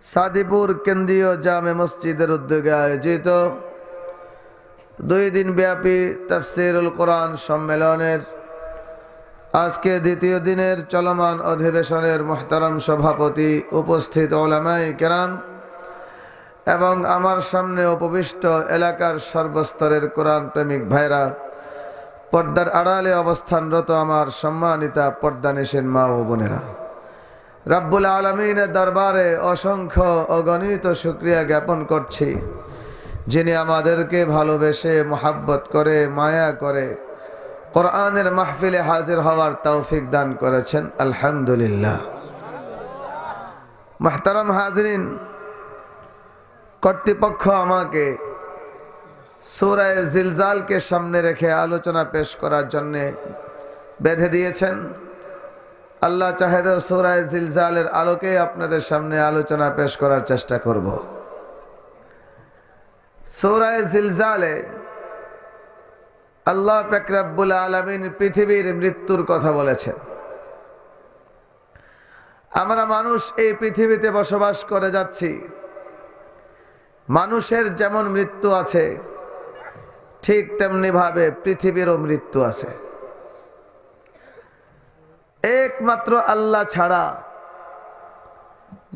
সাদিপুর কেন্দ্রীয় জামে মসজিদের উদ্যোগে আয়োজিত 2 দিন ব্যাপী তাফসীরুল কোরআন সম্মেলনের আজকে দ্বিতীয় দিনের চলমান অধিবেশনের মুহতারাম সভাপতি, উপস্থিত উলামায়ে কেরাম এবং আমার সামনে উপবিষ্ট এলাকার সর্বস্তরের কোরআন প্রেমিক ভাইরা, পর্দার আড়ালে অবস্থানরত আমার সম্মানিতা পর্দানিশীন মা ও বোনেরা, রব্বুল আলামিনের দরবারে অসংখ্য অগণিত শুকরিয়া জ্ঞাপন করছি, যিনি আমাদেরকে ভালোবেসে মোহাব্বত করে মায়া করে কোরআনের মাহফিলে হাজির হওয়ার তৌফিক দান করেছেন। আলহামদুলিল্লাহ। মুহতারাম হাজিরিন, কর্তৃপক্ষ আমাকে সূরা জিলজালকে সামনে রেখে আলোচনা পেশ করার জন্য বেঁধে দিয়েছেন। আল্লাহ চাহে তো সূরা জিলজালের আলোকে আপনাদের সামনে আলোচনা পেশ করার চেষ্টা করব। সূরা জিলজালে আল্লাহ পাক রব্বুল আলামিন পৃথিবীর মৃত্যুর কথা বলেছেন। আমরা মানুষ এই পৃথিবীতে বসবাস করে যাচ্ছি। মানুষের যেমন মৃত্যু আছে, ঠিক তেমনি ভাবে পৃথিবীরও মৃত্যু আছে। একমাত্র আল্লাহ ছাড়া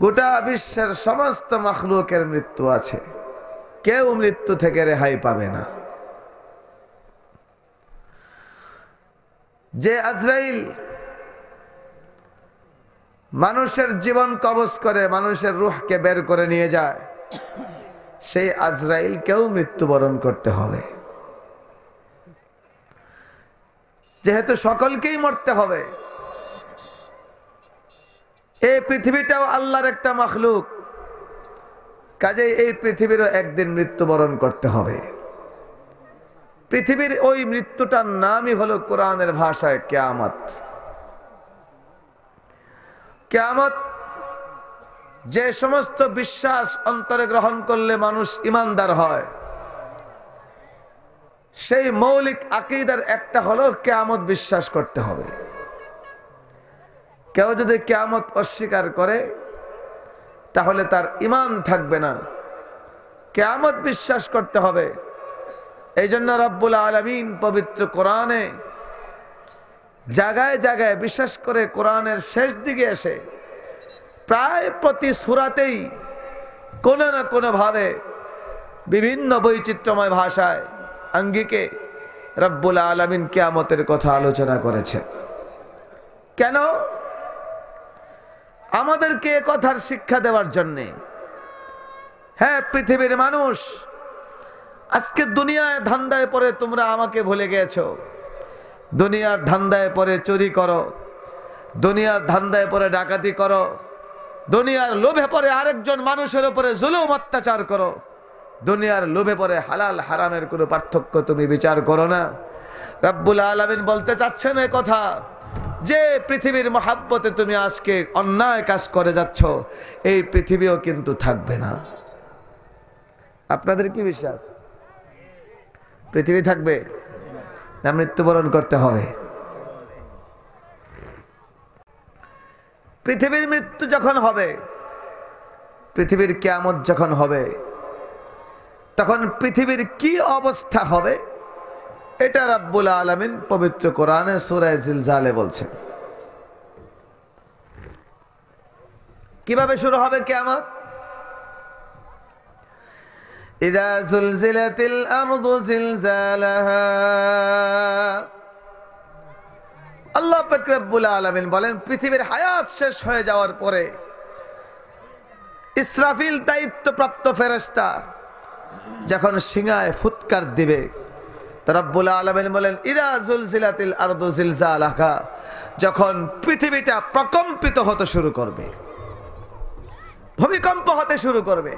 গোটা বিশ্বের সমস্ত মাখলুকের মৃত্যু আছে। কেউ মৃত্যু থেকে রেহাই পাবে না। যে আজরাইল মানুষের জীবন কবজ করে, মানুষের রূহকে বের করে নিয়ে যায়, সেই আজরাইলকেও মৃত্যুবরণ করতে হবে। যেহেতু সকলকেই মরতে হবে, এই পৃথিবীটাও আল্লাহর একটা মাখলুক, কাজেই এই পৃথিবীরও একদিন মৃত্যুবরণ করতে হবে। পৃথিবীর ওই মৃত্যুটার নামই হলো কোরআনের ভাষায় কিয়ামত। কিয়ামত যে সমস্ত বিশ্বাস অন্তরে গ্রহণ করলে মানুষ ঈমানদার হয়, সেই মৌলিক আকীদার একটা হলো কিয়ামত বিশ্বাস করতে হবে। কেউ যদি কিয়ামত অস্বীকার করে তাহলে তার ঈমান থাকবে না। কিয়ামত বিশ্বাস করতে হবে। এই জন্য রব্বুল আলামিন পবিত্র কোরআনে জায়গায় জায়গায়, বিশেষ করে কোরআনের শেষ দিকে এসে প্রায় প্রতি সূরাতেই কোনো না কোনোভাবে বিভিন্ন বৈচিত্র্যময় ভাষায় আঙ্গিকে রব্বুল আলামিন কিয়ামতের কথা আলোচনা করেছেন। কেন? আমাদেরকে কথার শিক্ষা দেওয়ার জন্যে। হ্যাঁ, পৃথিবীর মানুষ আজকে দুনিয়ায় ধান্দায় পড়ে তোমরা আমাকে ভুলে গেছো। দুনিয়ার ধান্দায় পড়ে চুরি করো, দুনিয়ার ধান্দায় পড়ে ডাকাতি করো, দুনিয়ার লোভে পড়ে আরেকজন মানুষের উপরে জুলুম অত্যাচার করো, দুনিয়ার লোভে পড়ে হালাল হারামের কোনো পার্থক্য তুমি বিচার করো না। রব্বুল আলামিন বলতে চাচ্ছেন এই কথা, যে পৃথিবীর মহাব্বতে তুমি আজকে অন্যায় কাজ করে যাচ্ছ, এই পৃথিবীও কিন্তু থাকবে না। আপনাদের কি বিশ্বাস? পৃথিবী থাকবে না মৃত্যুবরণ করতে হবে? পৃথিবীর মৃত্যু যখন হবে, পৃথিবীর কিয়ামত যখন হবে, তখন পৃথিবীর কি অবস্থা হবে এটা রব্বুল আলামিন পবিত্র কোরআনে সূরা জিলজালে বলছেন। কিভাবে শুরু হবে কিয়ামত? ইযা যুলজিলাতিল আরদু জিলজালাহা। আল্লাহ পাক রব্বুল আলামিন বলেন, পৃথিবীর হায়াত শেষ হয়ে যাওয়ার পরে ইসরাফিল দায়িত্বপ্রাপ্ত ফেরেশতা যখন সিংহায় ফুৎকার দিবে, রব্বুল আলামিন বলেন ইযা যুলজিলাতিল আরদু জিলজালাহা, যখন পৃথিবীটা প্রকম্পিত হতে শুরু করবে, ভূমিকম্প হতে শুরু করবে।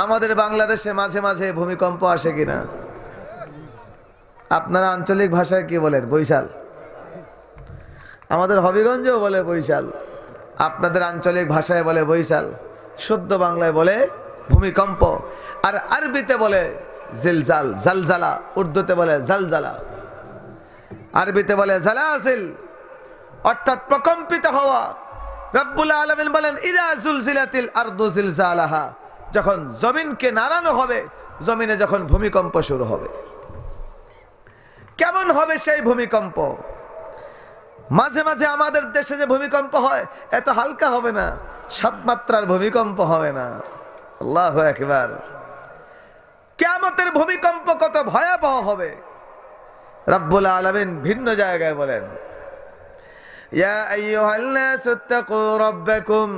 আমাদের বাংলাদেশে মাঝে মাঝে ভূমিকম্প আসে কিনা? আপনারা আঞ্চলিক ভাষায় কি বলেন? বৈশাল। আমাদের হবিগঞ্জেও বলে বৈশাল, আপনাদের আঞ্চলিক ভাষায় বলে বৈশাল, শুদ্ধ বাংলায় বলে ভূমিকম্প, আর আরবিতে বলে জিলজাল, জালজালা, উর্দুতে বলে জালজালা, আরবিতে বলে জালাজিল, অর্থাৎ প্রকম্পিত হওয়া। রব্বুল আলামিন বলেন ইযা যুলজিলাতিল আরদু জিলজালাহা, যখন জমিনকে নাড়ানো হবে, জমিনে যখন ভূমিকম্প শুরু হবে। কেমন হবে সেই ভূমিকম্প? মাঝে মাঝে আমাদের দেশে যে ভূমিকম্প হয় এত হালকা হবে না, 7 মাত্রার ভূমিকম্প হবে না। আল্লাহু আকবার। কিয়ামতের ভূমিকম্প কত ভয়াবহ হবে রব্বুল আলামিন ভিন্ন জায়গায় বলেন, ইয়া আইয়ুহান নাসু ইত্তাকু রাব্বাকুম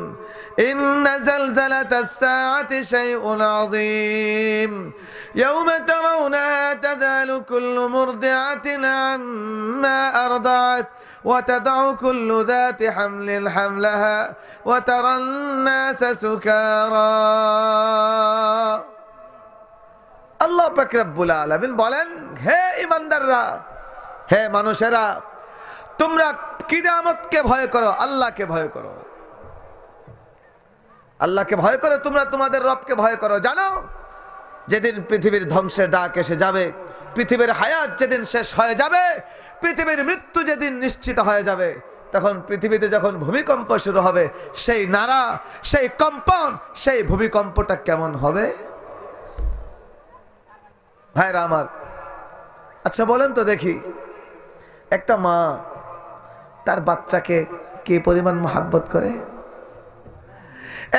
ইন্না যালজালাতাস সাআতি শাইউন আযীম ইয়াওমা তারাউনাহা তাযালু কুল্লু মুরদিআতিন আম্মা আরদাআত ওয়া তাদউ কুল্লু যাতি হামলিন হামলাহা ওয়া তারান নাসা সুকারা। আল্লাহ পাক রব্বুল আলামিন বলেন, হে ঈমানদাররা, হে মানুষেরা, তোমরা কিয়ামতকে ভয় করো, আল্লাহকে ভয় করো। আল্লাহকে ভয় করো, তোমরা তোমাদের রবকে ভয় করো। জানো যেদিন পৃথিবীর ধ্বংসের ডাক এসে যাবে, পৃথিবীর হায়াত যেদিন শেষ হয়ে যাবে, পৃথিবীর মৃত্যু যেদিন নিশ্চিত হয়ে যাবে, তখন পৃথিবীতে যখন ভূমিকম্প শুরু হবে, সেই নাড়া, সেই কম্পন, সেই ভূমিকম্পটা কেমন হবে ভাইরা আমার? আচ্ছা বলেন তো দেখি, একটা মা তার বাচ্চাকে কি পরিমাণ মহব্বত করে?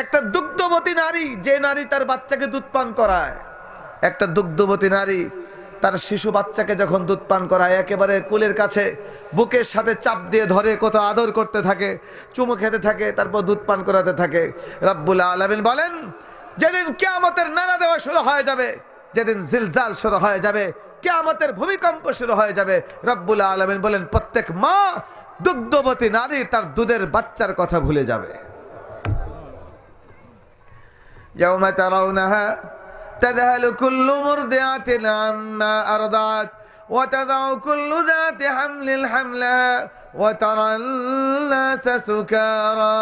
একটা দুগ্ধবতী নারী, যে নারী তার বাচ্চাকে দুধ পান করায়, একটা দুগ্ধবতী নারী তার শিশু বাচ্চাকে যখন দুধ পান করায়, একেবারে কোলের কাছে বুকের সাথে চাপ দিয়ে ধরে কত আদর করতে থাকে, চুমু খেতে থাকে, তারপর দুধ পান করাতে থাকে। রব্বুল আলামিন বলেন, যেদিন কিয়ামতের নাড়া দেওয়া শুরু হয়ে যাবে, যেদিন জিলজাল শুরু হয়ে যাবে, কিয়ামতের ভূমিকম্প শুরু হয়ে যাবে, রব্বুল আলামিন বলেন প্রত্যেক মা দুগ্ধবতী নারী তার দুধের বাচ্চার কথা ভুলে যাবে। ইয়াওমা তারাউনাহা তাযহালু কুল্লু মুরদিআতিন আম্মা আরদাআত ওয়া তাদাউ কুল্লু যাতি হামলিন হামলাহা ওয়া তারান নাসা সুকারা।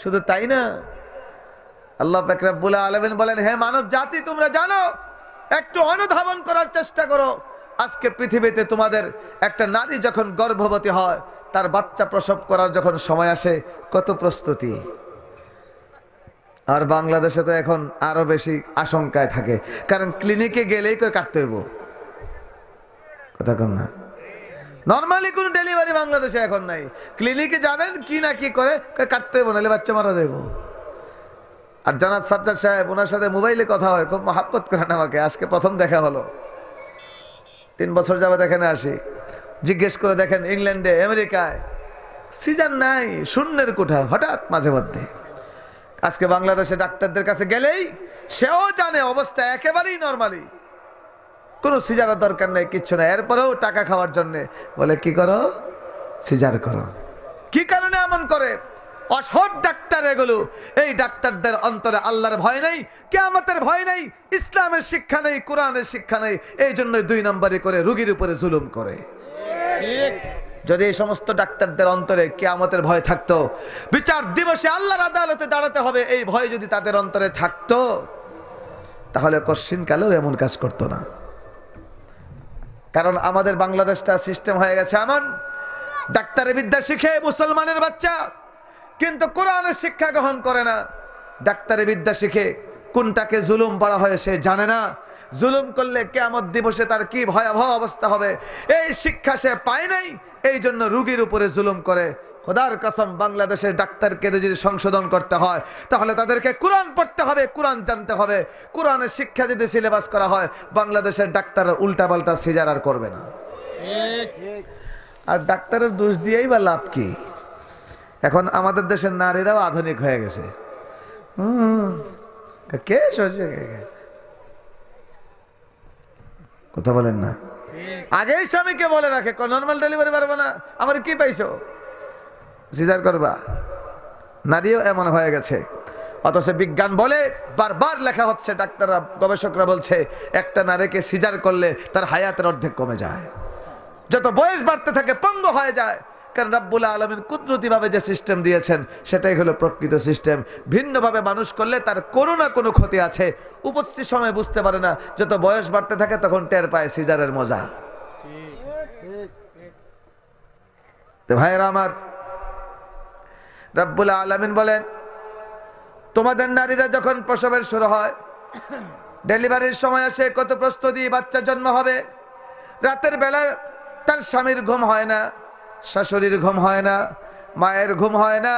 শুধু তাই না, আল্লাহ পাক রব্বুল আলামিন বলেন, হে মানব জাতি, তোমরা জানো, একটু অনুধাবন করার চেষ্টা করো। আজকে পৃথিবীতে তোমাদের একটা নারী যখন গর্ভবতী হয়, তার বাচ্চা প্রসব করার যখন সময় আসে, কত প্রস্তুতি। আর বাংলাদেশে তো এখন আরো বেশি আশঙ্কায় থাকে, কারণ ক্লিনিকে গেলেই কই কাটতে হইব, কথা কন না? নরমালি কোনো ডেলিভারি বাংলাদেশে এখন নাই। ক্লিনিকে যাবেন, কি না কি করে কাটতে হইব, নাহলে বাচ্চা মারা যাইব। আর জনাব সাজ্জাদ সাহেব, ওনার সাথে মোবাইলে কথা হয়, খুব মহাব্বত করেন আমাকে। আজকে প্রথম দেখা হলো, 3 বছর যাবত এখানে আসি। জিজ্ঞেস করে দেখেন, ইংল্যান্ডে, আমেরিকায় সিজার নাই, শূন্যের কোঠা হঠাৎ মাঝে মধ্যে। আজকে বাংলাদেশে ডাক্তারদের কাছে গেলেই সেও জানে অবস্থা একেবারেই নরমালি, কোনো সিজারের দরকার নেই, কিচ্ছু নাই। এরপরেও টাকা খাওয়ার জন্য বলে কি করো, সিজার করো। কি কারণে এমন করে? অসৎ ডাক্তার এগুলো। এই ডাক্তারদের অন্তরে আল্লাহর ভয় নেই, কিয়ামতের ভয় নেই, ইসলামের শিক্ষা নেই, কোরআনের শিক্ষা নেই। এই জন্য 2 নম্বরে করে রোগীর উপরে জুলুম করে। যদি এই সমস্ত ডাক্তারদের অন্তরে কিয়ামতের ভয় থাকতো, বিচার দিবসে আল্লাহর আদালতে দাঁড়াতে হবে, এই ভয় যদি তাদের অন্তরে থাকতো, তাহলে কশ্চিনকালেও এমন কাজ করতো না। কারণ আমাদের বাংলাদেশটা সিস্টেম হয়ে গেছে এমন, ডাক্তারের বিদ্যা শিখে মুসলমানের বাচ্চা, কিন্তু কোরআনের শিক্ষা গ্রহণ করে না। ডাক্তারের বিদ্যা শিখে কোনটাকে জুলুম বলা হয় সে জানে না। জুলুম করলে কিয়ামত দিবসে তার কি ভয়াবহ অবস্থা হবে, এই শিক্ষা সে পায় নাই, এই জন্য রোগীর উপরে জুলুম করে। খোদার কসম, বাংলাদেশের ডাক্তারকে যদি সংশোধন করতে হয়, তাহলে তাদেরকে কোরআন পড়তে হবে, কোরআন জানতে হবে। কোরআনের শিক্ষা যদি সিলেবাস করা হয়, বাংলাদেশের ডাক্তার উল্টাপাল্টা সিজার আর করবে না। আর ডাক্তারের দোষ দিয়েই বা লাভ কি? এখন আমাদের দেশের নারীরাও আধুনিক হয়ে গেছে। কে কথা বলেন না? আগেই স্বামীকে বলে রাখে, নর্মাল ডেলিভারি পারবো না, আমার কি পাইছো, সিজার করবা। নারীও এমন হয়ে গেছে। অথচ বিজ্ঞান বলে, বারবার লেখা হচ্ছে, ডাক্তাররা, গবেষকরা বলছে, একটা নারীকে সিজার করলে তার হায়াতের অর্ধেক কমে যায়। যত বয়স বাড়তে থাকে পঙ্গু হয়ে যায়। কারণ রব্বুল আলামিন কুদরতিভাবে যে সিস্টেম দিয়েছেন, সেটাই হলো প্রকৃত সিস্টেম। ভিন্নভাবে মানুষ করলে তার কোনো না কোনো ক্ষতি আছে, উপস্থিত সময় বুঝতে পারে না। যত বয়স বাড়তে থাকে তখন টের পায় সিজারের মজা। তো ভাইয়েরা আমার, রব্বুল আলামিন বলেন, তোমাদের নারীরা যখন প্রসবের শুরু হয়, ডেলিভারির সময় আসে, কত প্রস্তুতি, বাচ্চা জন্ম হবে, রাতের বেলা তার স্বামীর ঘুম হয় না, শাশুড়ির ঘুম হয় না, মায়ের ঘুম হয় না,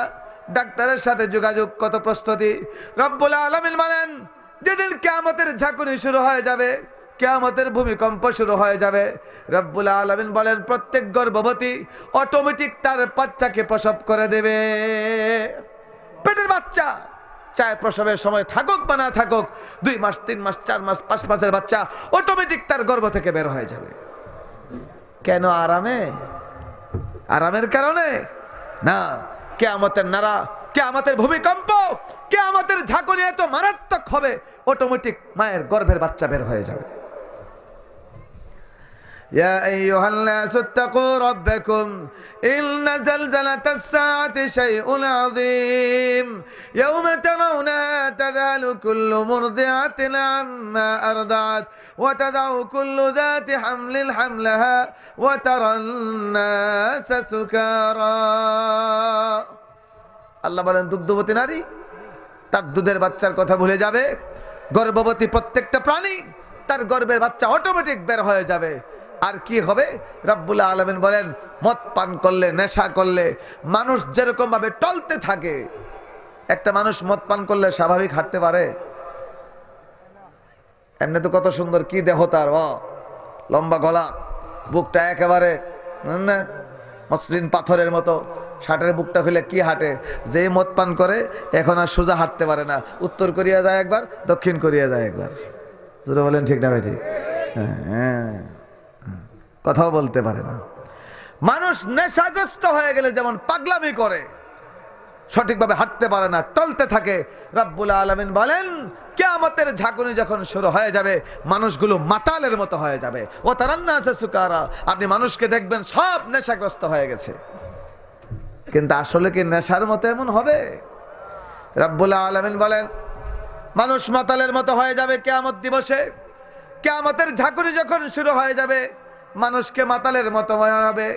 ডাক্তারের সাথে যোগাযোগ, কত প্রস্তুতি। রব্বুল আলামিন বলেন, যেদিন কিয়ামতের ঝাঁকুনি শুরু হয়ে যাবে, কিয়ামতের ভূমিকম্প শুরু হয়ে যাবে, রব্বুল আলামিন বলেন প্রত্যেক গর্ভবতী অটোমেটিক তার বাচ্চাকে প্রসব করে দেবে। পেটের বাচ্চা চায় প্রসবের সময় থাকুক বা না থাকুক, 2 মাস 3 মাস 4 মাস 5 মাসের বাচ্চা অটোমেটিক তার গর্ভ থেকে বের হয়ে যাবে। কেন? আরামের কারণে না। কিয়ামতের নারা, কিয়ামতের ভূমিকম্প, কিয়ামতের ঝাঁকুনি এত মারাত্মক হবে, অটোমেটিক মায়ের গর্ভের বাচ্চা বের হয়ে যাবে। يا أيها الناس اتقوا ربكم إن زلزلة الساعة شيء عظيم يوم ترونها تذهل كل مرضعة عما أرضعت وتضع كل ذات حمل حملها وترى الناس سكارى আল্লাহ বলেন, দুগ্ধবতী নারী তার দুধের বাচ্চার কথা ভুলে যাবে। গর্ভবতী প্রত্যেকটা প্রাণী তার গর্ভের বাচ্চা অটোমেটিক বের হয়ে যাবে। আর কি হবে? রব্বুল আলামিন বলেন, মদ পান করলে, নেশা করলে মানুষ যেরকম ভাবে টলতে থাকে, একটা মানুষ মদ পান করলে স্বাভাবিক হাঁটতে পারে? এমনি তো কত সুন্দর, কি দেহ তার, লম্বা গলা, বুকটা একেবারে মসৃণ পাথরের মতো, শার্টের বুকটা খুলে কি হাঁটে। যেই মদ পান করে এখন আর সোজা হাঁটতে পারে না, উত্তর কোরিয়া যায় একবার, দক্ষিণ কোরিয়া যায় একবার। জোরে বলেন ঠিক না ভাই? ঠিক। হ্যাঁ, কথাও বলতে পারে না। মানুষ নেশাগ্রস্ত হয়ে গেলে যেমন পাগলামি করে, সঠিকভাবে হাঁটতে পারে না, টলতে থাকে। রব্বুল আলামিন বলেন, কিয়ামতের ঝাঁকুনি যখন শুরু হয়ে যাবে, মানুষগুলো মাতালের মতো হয়ে যাবে। ও তারান্নাসে সুকারা, আপনি মানুষকে দেখবেন সব নেশাগ্রস্ত হয়ে গেছে, কিন্তু আসলে কি নেশার মতো এমন হবে? রব্বুল আলামিন বলেন, মানুষ মাতালের মতো হয়ে যাবে কিয়ামত দিবসে। কিয়ামতের ঝাঁকুনি যখন শুরু হয়ে যাবে, মানুষকে মাতালের মতো মনে হবে।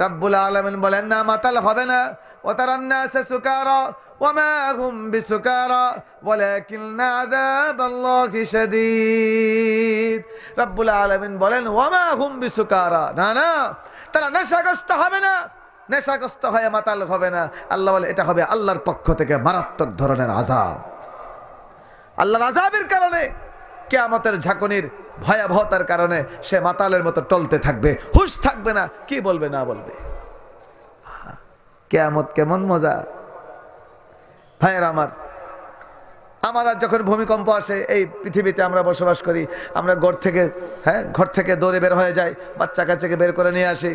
রব্বুল আলামিন বলেন, না, মাতাল হবে না। ওয়াতারান্নাসা সুকারা ওয়ামা হুম বিসুকারা ওয়ালাকিন আযাবাল্লাহি শাদীদ। রব্বুল আলামিন বলেন, ওয়ামা হুম বিসুকারা, না না, তারা নেশাগ্রস্ত হবে না, নেশাগ্রস্ত হয়ে মাতাল হবে না। আল্লাহ বলে, এটা হবে আল্লাহর পক্ষ থেকে মারাত্মক ধরনের আযাব। আল্লাহর আযাবের কারণে, কিয়ামতের ঝাঁকুনির ভয়াবহতার কারণে সে মাতালের মতো টলতে থাকবে, হুঁশ থাকবে না, কি বলবে না বলবে। কিয়ামত কেমন মজা ভাইয়ের আমার। আমরা যখন ভূমিকম্প আসে, এই পৃথিবীতে আমরা বসবাস করি, আমরা ঘর থেকে দৌড়ে বের হয়ে যাই, বাচ্চা কাচ্চাকে বের করে নিয়ে আসি।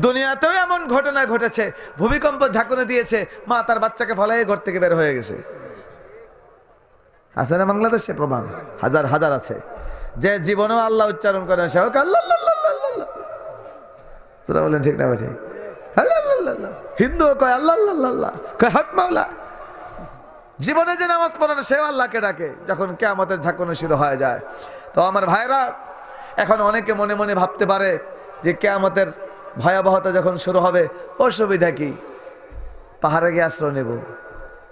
দুনিয়াতেও এমন ঘটনা ঘটেছে, ভূমিকম্প ঝাঁকুনি দিয়েছে, মা তার বাচ্চাকে ফলাই ঘর থেকে বের হয়ে গেছে। আছে না বাংলাদেশে প্রমাণ? হাজার হাজার আছে। যে জীবনেও আল্লাহ উচ্চারণ করে, সে আল্লাহ বলেন ঠিক না? ঠিক। হিন্দু কয় আল্লাহ আল্লাহ, কয় হক মাওলা। জীবনে যে নামাজ পড়ে না, সেও আল্লাহকে ডাকে যখন কিয়ামতের ঝাঁকুনি শুরু হয়ে যায়। তো আমার ভাইরা, এখন অনেকে মনে মনে ভাবতে পারে যে কিয়ামতের ভয়াবহতা যখন শুরু হবে, অসুবিধা কি? পাহাড়ে গিয়ে আশ্রয় নেব,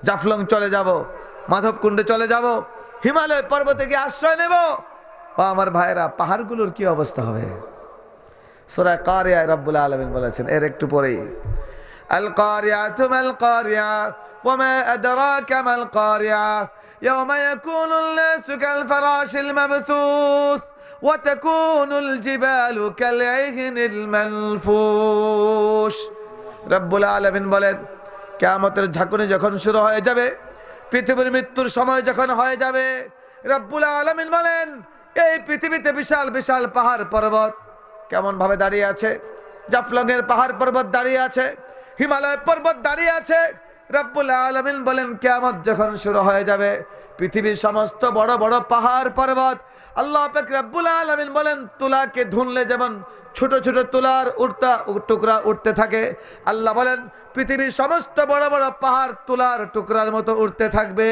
জাফলং চলে যাব, মাধবকুণ্ডে চলে যাব, হিমালয় পর্বতে গিয়ে আশ্রয় নেব। ও আমার ভাইরা, পাহাড়গুলোর কি অবস্থা হবে? সূরা কারিয়া রব্বুল আলামিন বলেছেন এর একটু পরেই, আল কারিয়াতু মাল কারিয়া ওয়া মা আদরাকা মাল কারিয়া ইয়াওমা ইয়াকুনুন নাসু কাল ফারাশিল মাবথুস ওয়া তাকুনুল জিবালু কাল ইহনিল মানফুশ। রব্বুল আলামিন বলেন, কিয়ামতের ঝাঁকুনি যখন শুরু হয়ে যাবে, পৃথিবীর মৃত্যুর সময় যখন হয়ে যাবে, রব্বুল আলামিন বলেন, এই পৃথিবীতে বিশাল বিশাল পাহাড় পর্বত কেমন ভাবে দাঁড়িয়ে আছে। জাফলং এর পাহাড় পর্বত দাঁড়িয়ে আছে, হিমালয় পর্বত দাঁড়িয়ে আছে। রব্বুল আলামিন বলেন, কিয়ামত যখন শুরু হয়ে যাবে, পৃথিবীর সমস্ত বড় বড় পাহাড় পর্বত, আল্লাহ পাক রব্বুল আলামিন বলেন, তুলাকে ধুনলে যেমন ছোট ছোট তুলার টুকরা উঠতে থাকে, আল্লাহ বলেন পৃথিবীর সমস্ত বড় বড় পাহাড় তুলার টুকরার মতো উঠতে থাকবে।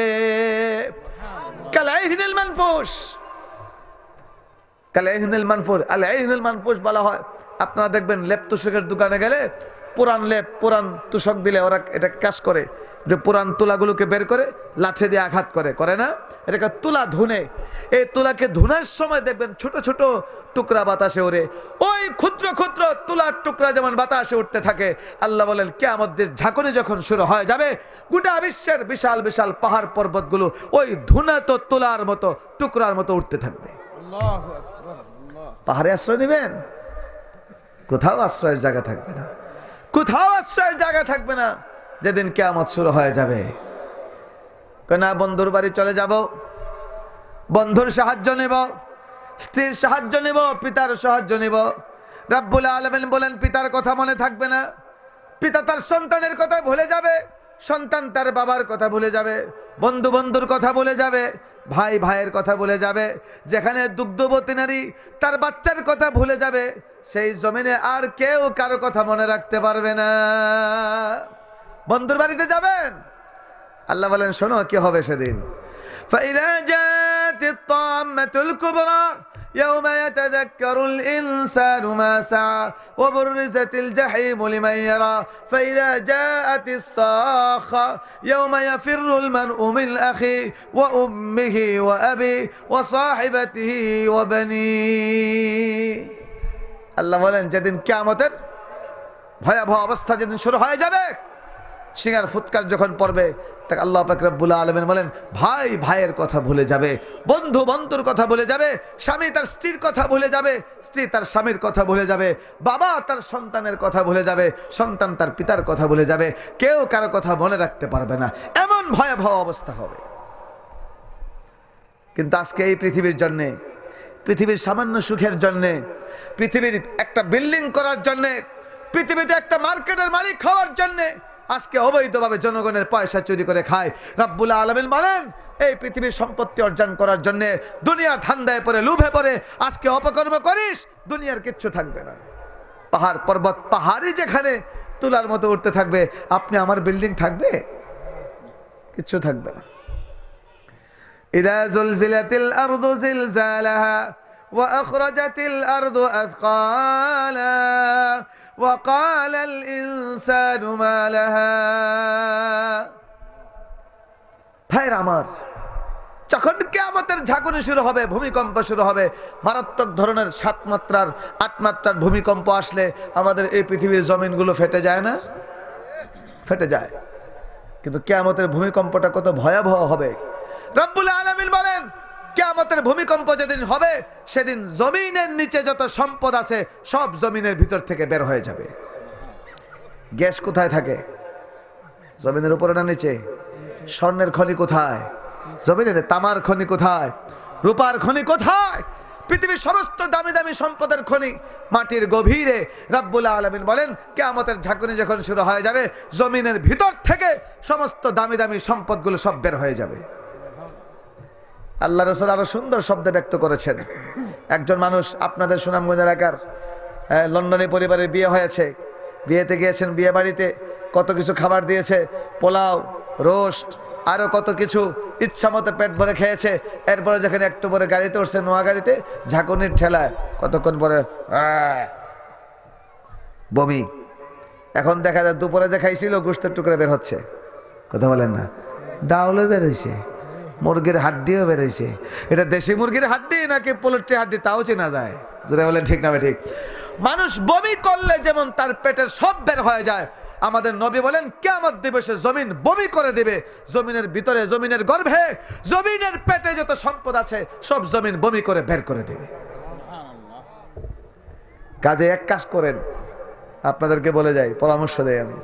কালাইহিনিল মানফুস, কালাইহিনিল মানফুস, আলাইহিনিল মানফুস বলা হয়। আপনারা দেখবেন লেপ তুষকের দোকানে গেলে পুরান লেপ, পুরান তুষক দিলে ওরা এটা ক্যাশ করে, যে পুরান তুলাগুলোকে বের করে লাঠি দিয়ে আঘাত করে না, এটাকে তুলা ধুনে। এই তুলাকে ধুনার সময় দেখবেন ছোট ছোট টুকরা বাতাসে ওড়ে, ওই ক্ষুদ্র ক্ষুদ্র তুলার টুকরা যেমন বাতাসে উঠতে থাকে, আল্লাহ বলেন কিয়ামতের ঝাঁকুনি যখন শুরু হয়ে যাবে, গোটা বিশ্বের বিশাল বিশাল পাহাড় পর্বতগুলো ওই ধুনা তো তুলার মতো টুকরার মতো উঠতে থাকবে। পাহাড়ে আশ্রয় নেবেন, কোথাও আশ্রয়ের জায়গা থাকবে না, কোথাও আশ্রয়ের জায়গা থাকবে না যেদিন কিয়ামত শুরু হয়ে যাবে। না বন্ধুর বাড়ি চলে যাব, বন্ধুর সাহায্য নেব, স্ত্রীর সাহায্য নেব, পিতার সাহায্য নেব। রব্বুল আলামিন বলেন পিতার কথা মনে থাকবে না, পিতা তার সন্তানের কথা ভুলে যাবে, সন্তান তার বাবার কথা ভুলে যাবে, বন্ধু বন্ধুর কথা ভুলে যাবে, ভাই ভাইয়ের কথা ভুলে যাবে। যেখানে দুগ্ধবতী নারী তার বাচ্চার কথা ভুলে যাবে, সেই জমিনে আর কেউ কারো কথা মনে রাখতে পারবে না। বন্ধুর বাড়িতে যাবেন, আল্লাহ বলেন শোনো কি হবে সেদিন। فإذا جاءت الطامة الكبرى يوم يتذكر الإنسان ما سعى وبرزت الجحيم لمن يرى فإذا جاءت الصاخة يوم يفر المرء من أخيه وأمه وأبيه وصاحبته وبنيه। আল্লাহ বলেন যেদিন কিয়ামতের ভয়াবহ অবস্থা যেদিন শুরু হয়ে যাবে, সিংহার ফুৎকার যখন পড়বে, তাকে আল্লাহ পাক রব্বুল আলামিন বলেন ভাই ভাইয়ের কথা ভুলে যাবে, বন্ধু বন্ধুর কথা ভুলে যাবে, স্বামী তার স্ত্রীর কথা ভুলে যাবে, স্ত্রী তার স্বামীর কথা ভুলে যাবে, বাবা তার সন্তানের কথা ভুলে যাবে, সন্তান তার পিতার কথা ভুলে যাবে, কেউ কারো কথা মনে রাখতে পারবে না, এমন ভয়াবহ অবস্থা হবে। কিন্তু আজকে এই পৃথিবীর জন্যে, পৃথিবীর সামান্য সুখের জন্যে, পৃথিবীর একটা বিল্ডিং করার জন্যে, পৃথিবীতে একটা মার্কেটের মালিক হওয়ার জন্যে আজকে অবৈধভাবে জনগণের পয়সা চুরি করে খায়। রব্বুল আলামিন বলেন এই পৃথিবীর সম্পত্তি অর্জন করার জন্য দুনিয়ার ধান্দায় পড়ে লোভে পড়ে আজকে অপকর্ম করিস, দুনিয়ার কিচ্ছু থাকবে না। পাহাড় পর্বত পাহাড়ি যেখানে তুলার মতো উঠতে থাকবে, আপনি আমার বিল্ডিং থাকবে? কিচ্ছু থাকবে না। ইযা যুলজিলাতিল আরদু জিলজালাহা ওয়া আখরাজাতিল আরদু আথকালা وقال الإنسان ما لها। ভাইরা আমার, যখন কিয়ামতের ঝাঁকুনি শুরু হবে, ভূমিকম্প শুরু হবে, মারাত্মক ধরনের 7 মাত্রার 8 মাত্রার ভূমিকম্প আসলে আমাদের এই পৃথিবীর জমিনগুলো ফেটে যায় না? ফেটে যায়। কিন্তু কিয়ামতের ভূমিকম্পটা কত ভয়াবহ হবে। রব্বুল আলামিন বলেন কিয়ামতের ভূমিকম্প যেদিন হবে, সেদিন জমিনের নিচে যত সম্পদ আছে সব জমিনের ভিতর থেকে বের হয়ে যাবে। গ্যাস কোথায় থাকে? জমিনের উপরে না নিচে? স্বর্ণের খনি কোথায়? জমিনের। তামার খনি কোথায়? রূপার খনি কোথায়? পৃথিবীর সমস্ত দামি দামি সম্পদের খনি মাটির গভীরে। রব্বুল আলামিন বলেন কিয়ামতের ঝাঁকুনি যখন শুরু হয়ে যাবে, জমিনের ভিতর থেকে সমস্ত দামি দামি সম্পদগুলো সব বের হয়ে যাবে। আল্লাহ রাসূল আরো সুন্দর শব্দে ব্যক্ত করেছেন। একজন মানুষ আপনাদের সুনামগঞ্জ এলাকার লন্ডনে পরিবারের বিয়ে হয়েছে, বিয়েতে গিয়েছেন, বিয়ে বাড়িতে কত কিছু খাবার দিয়েছে, পোলাও, রোস্ট, আরও কত কিছু ইচ্ছা মতো পেট ভরে খেয়েছে। এরপরে যখন একটু পরে গাড়িতে উঠছে, নোয়া গাড়িতে, ঝাঁকুনির ঠেলায় কতক্ষণ পরে বমি। এখন দেখা যায় দুপুরে যে খাইছিল গোশতের টুকরা বের হচ্ছে, কথা বলেন না, ডাউলও বের হয়েছে, মুরগির হাড্ডিও বেরোইছে। এটা দেশি মুরগির হাড্ডি নাকি পোলট্রি হাড্ডি তাও চেনা যায়। যেটা বলেন ঠিক না ঠিক? মানুষ বমি করলে যেমন তার পেটের সব বের হয়ে যায়, আমাদের নবী বলেন কিয়ামত দিবসে জমিন বমি করে দিবে। জমিনের ভিতরে, জমিনের গর্ভে, জমিনের পেটে যত সম্পদ আছে সব জমিন বমি করে বের করে দেবে। কাজে এক কাজ করেন, আপনাদেরকে বলে যাই, পরামর্শ দেই আমি।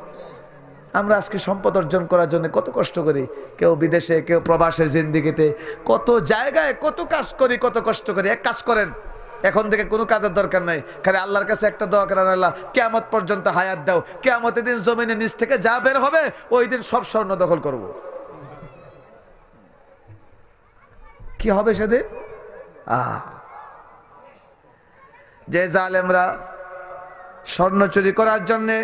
আমরা আজকে সম্পদ অর্জন করার জন্য কত কষ্ট করি, কেউ বিদেশে, কেউ প্রবাসের জিন্দেগিতে, কত জায়গায় কত কাজ করি, কত কষ্ট করি। এক কাজ করেন, এখন থেকে কোনো কাজের দরকার নাই, খালি আল্লাহর কাছে একটা দোয়া করেন, আল্লাহ কিয়ামত পর্যন্ত হায়াত দাও, কিয়ামতের দিন জমিনের নিচ থেকে যা বের হবে ওই দিন সব স্বর্ণ দখল করব। কি হবে সেদিন? যে জালেমরা স্বর্ণ চুরি করার জন্যে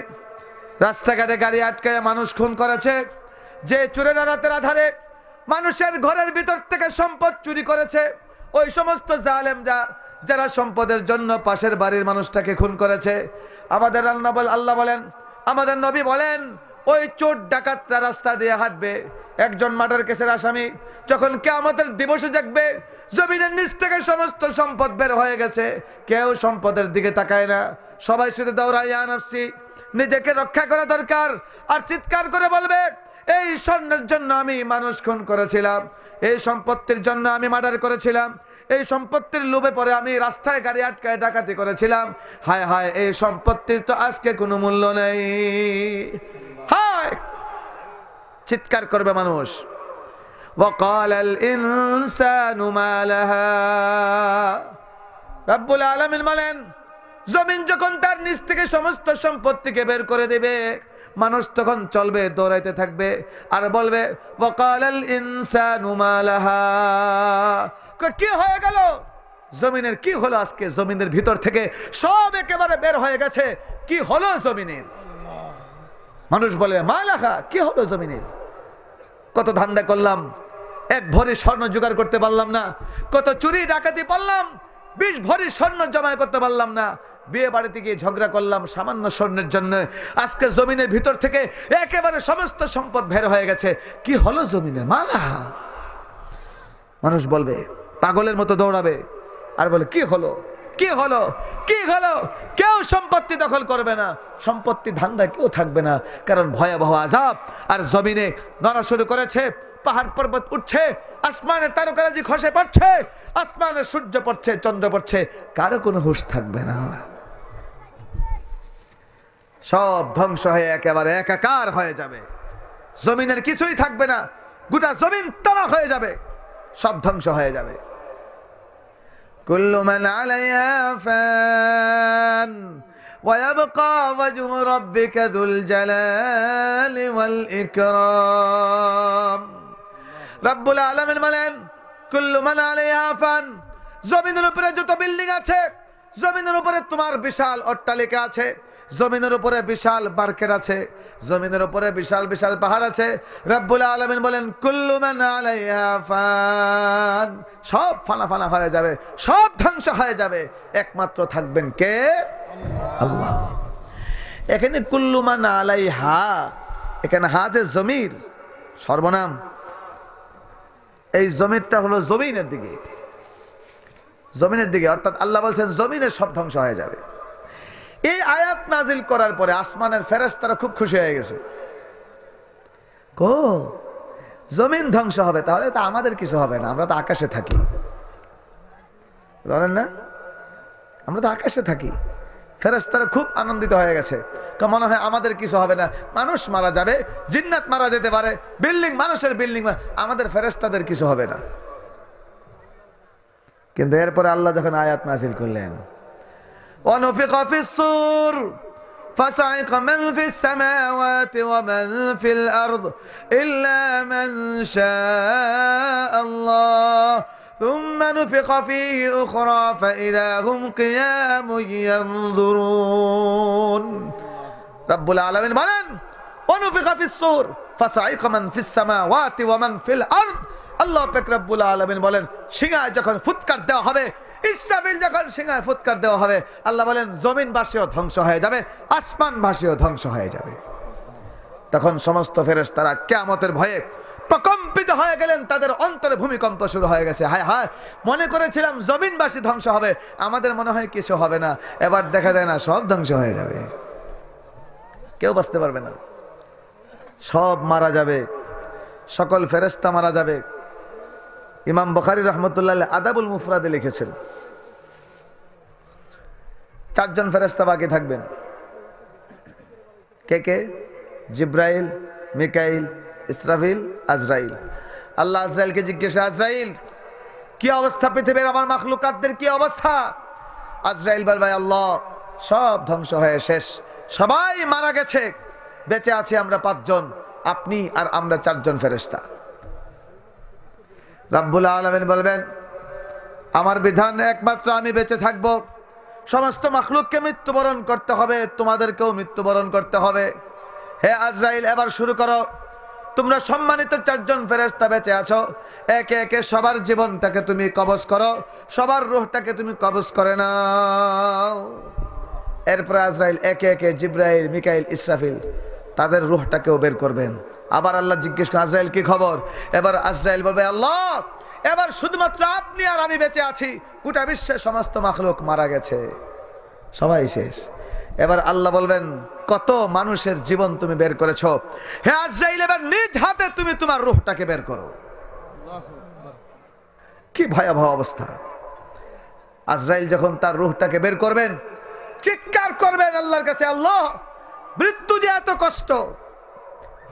রাস্তাঘাটে গাড়ি আটকায় মানুষ খুন করেছে, যে চোরেরা রাতের আধারে মানুষের ঘরের ভিতর থেকে সম্পদ চুরি করেছে, ওই সমস্ত জালেম যারা সম্পদের জন্য পাশের বাড়ির মানুষটাকে খুন করেছে, আমাদের আল্লাহ বলেন, আমাদের নবী বলেন ওই চোর ডাকাতরা রাস্তা দিয়ে হাঁটবে। একজন মার্ডার কেসের আসামি যখন কিয়ামতের দিবসে জাগবে, জমিনের নিচ থেকে সমস্ত সম্পদ বের হয়ে গেছে, কেউ সম্পদের দিকে তাকায় না, সবাই শুধু দৌড়ায় ইয়া নাফসি, নিজেকে রক্ষা করা দরকার। আর চিৎকার করে বলবে, এই স্বর্ণের জন্য আমি মানুষ খুন করেছিলাম, এই সম্পত্তির জন্য আমি মার্ডার করেছিলাম, এই সম্পত্তির লোভে পরে আমি রাস্তায় গাড়ি আটকায় ডাকাতি করেছিলাম, হায় হায় এই সম্পত্তির তো আজকে কোনো মূল্য নেই। হায় চিৎকার করবে মানুষ। ওয়াকালাল ইনসানু মা লাহা, রব্বুল আলামিন বলেন, জমিন যখন তার নিচ থেকে সমস্ত সম্পত্তিকে বের করে দেবে, মানুষ তখন চলবে, দৌড়াইতে থাকবে আর বলবে, ওয়াকালাল ইনসানু মা লাহা, কি হয়ে গেল, জমিনের কি হলো আজকে? জমিনের ভিতর থেকে সব একেবারে বের হয়ে গেছে, কি হলো জমিনের? মানুষ বলে, মা লাহা, কি হলো জমিনের? কত ধান্দা করলাম, এক ভরি স্বর্ণ জোগাড় করতে পারলাম না, কত চুরি ডাকাতি পারলাম, 20 ভরি স্বর্ণ জমা করতে পারলাম না, বিয়ে বাড়িতে গিয়ে ঝগড়া করলাম সামান্য স্বর্ণের জন্য, আজকে জমিনের ভিতর থেকে একেবারে সমস্ত সম্পদ বের হয়ে গেছে, কি হলো জমিনের? মা লাহা। মানুষ বলবে, পাগলের মতো দৌড়াবে আর বলে, কি হলো, কি হলো, কি হলো? কেউ সম্পত্তি দখল করবে না, সম্পত্তি ধান্দা কেউ থাকবে না, কারণ ভয়াবহ আযাব আর জমিনে নড়া শুরু করেছে, পাহাড় পর্বত উঠছে, আসমানে তারকারাজি খসে পড়ছে, আসমানে সূর্য পড়ছে, চন্দ্র পড়ছে, কারো কোনো হুঁশ থাকবে না, সব ধ্বংস হয়ে একেবারে একাকার হয়ে যাবে, জমিনের কিছুই থাকবে না, গোটা জমিন তামাক হয়ে যাবে, সব ধ্বংস হয়ে যাবে। কুল্লু মান আলাইহা ফান ওয়া ইয়াবকা ওয়াজহু রাব্বিকা যুল জালালি ওয়াল ইকরাম। রব্বুল আলামিন বলেন, কুল্লু মান আলাইহা ফান, জমিনের উপরে যত বিল্ডিং আছে, জমিনের উপরে তোমার বিশাল অট্টালিকা আছে, জমিনের উপরে বিশাল মার্কেট আছে, জমিনের উপরে বিশাল বিশাল পাহাড় আছে, রব্বুল আলামিন বলেন, কুল্লু মান আলাইহা ফান, সব ফানা ফানা হয়ে যাবে, সব ধ্বংস হয়ে যাবে, একমাত্র থাকবেন কে? আল্লাহ। এখানে কুল্লু মান আলাইহা, এখানে হাজে জমির সর্বনাম, এই জমিরটা হলো জমিনের দিকে, জমিনের দিকে, অর্থাৎ আল্লাহ বলছেন জমিনের সব ধ্বংস হয়ে যাবে। এই আয়াত নাজিল করার পরে আসমানের ফেরেশতারা খুব খুশি হয়ে গেছে, জমিন ধ্বংস হবে, তাহলে তো আমাদের কিছু হবে না, আমরা তো আকাশে থাকি, জানেন না, আমরা তো আকাশে থাকি। ফেরেশতারা খুব আনন্দিত হয়ে গেছে, মনে হয় আমাদের কিছু হবে না, মানুষ মারা যাবে, জিন্নাত মারা যেতে পারে, বিল্ডিং, মানুষের বিল্ডিং, আমাদের ফেরেশতাদের কিছু হবে না। কিন্তু এরপরে আল্লাহ যখন আয়াত নাজিল করলেন, ونفخ في الصور فصعق من في السماوات ومن في الأرض إلا من شاء الله ثم نفخ فيه أخرى فإذا هم قيام ينظرون। رب العالمين বলেন, ونفخ في الصور فصعق من في السماوات ومن في الأرض। আল্লাহ পাক রব্বুল আলামিন বলেন, সিংহায় যখন ফুৎকার দেওয়া হবে, ইসরাফিল যখন সিংহায় ফুৎকার দেওয়া হবে, আল্লাহ বলেন জমিনবাসীও ধ্বংস হয়ে যাবে, আসমানবাসীও ধ্বংস হয়ে যাবে। তখন সমস্ত ফেরেশতারা কিয়ামতের ভয়ে প্রকম্পিত হয়ে গেলেন, তাদের অন্তরে ভূমিকম্প শুরু হয়ে গেছে। হায় হায়, মনে করেছিলাম জমিনবাসী ধ্বংস হবে, আমাদের মনে হয় কিছু হবে না, এবার দেখা যায় না, সব ধ্বংস হয়ে যাবে, কেউ বাঁচতে পারবে না, সব মারা যাবে, সকল ফেরেশতা মারা যাবে। ইমাম বুখারী রাহমাতুল্লাহ আলাইহি আদাবুল মুফরাদে লিখেছেন, 4 জন ফেরেশতা বাকি থাকবেন। কে কে? জিব্রাইল, মিকাইল, ইসরাফিল, আজরাইল। আল্লাহ আজরাইলকে জিজ্ঞেস, আজরাইল কি অবস্থা, পৃথিবীর আমার মাখলুকাতদের কি অবস্থা? আজরাইল বলবে, আল্লাহ সব ধ্বংস হয়ে শেষ, সবাই মারা গেছে, বেঁচে আছি আমরা 5 জন, আপনি আর আমরা 4 জন ফেরেশতা। রব্বুল আলামিন বলবেন, আমার বিধান একমাত্র আমি বেঁচে থাকব, সমস্ত মাখলুককে মৃত্যুবরণ করতে হবে, তোমাদেরকেও মৃত্যুবরণ করতে হবে। হে আজরাইল, এবার শুরু করো, তোমরা সম্মানিত 4 জন ফেরেশতা বেঁচে আছো, একে একে সবার জীবনটাকে তুমি কবজ করো, সবার রূহটাকে তুমি কবজ করে নাও। এরপর আজরাইল একে একে জিব্রাইল, মিকাইল, ইসরাফিল তাদের রূহটাকেও বের করবেন। আবার আল্লাহ জিজ্ঞেস করেন, আজরাইল কি খবর? এবার আজরাইল বলবে, আল্লাহ এবার শুধুমাত্র আপনি আর আমি বেঁচে আছি, গোটা বিশ্বের সমস্ত মাখলুক মারা গেছে, সবাই শেষ। এবার আল্লাহ বলবেন, কত মানুষের জীবন তুমি বের করেছো, হে আজরাইল এবার নিজ হাতে তুমি তোমার রূহটাকে বের করো। কি ভয়াবহ অবস্থা! আজরাইল যখন তার রূহটাকে বের করবেন, চিৎকার করবেন আল্লাহর কাছে, আল্লাহ মৃত্যু যে এত কষ্ট,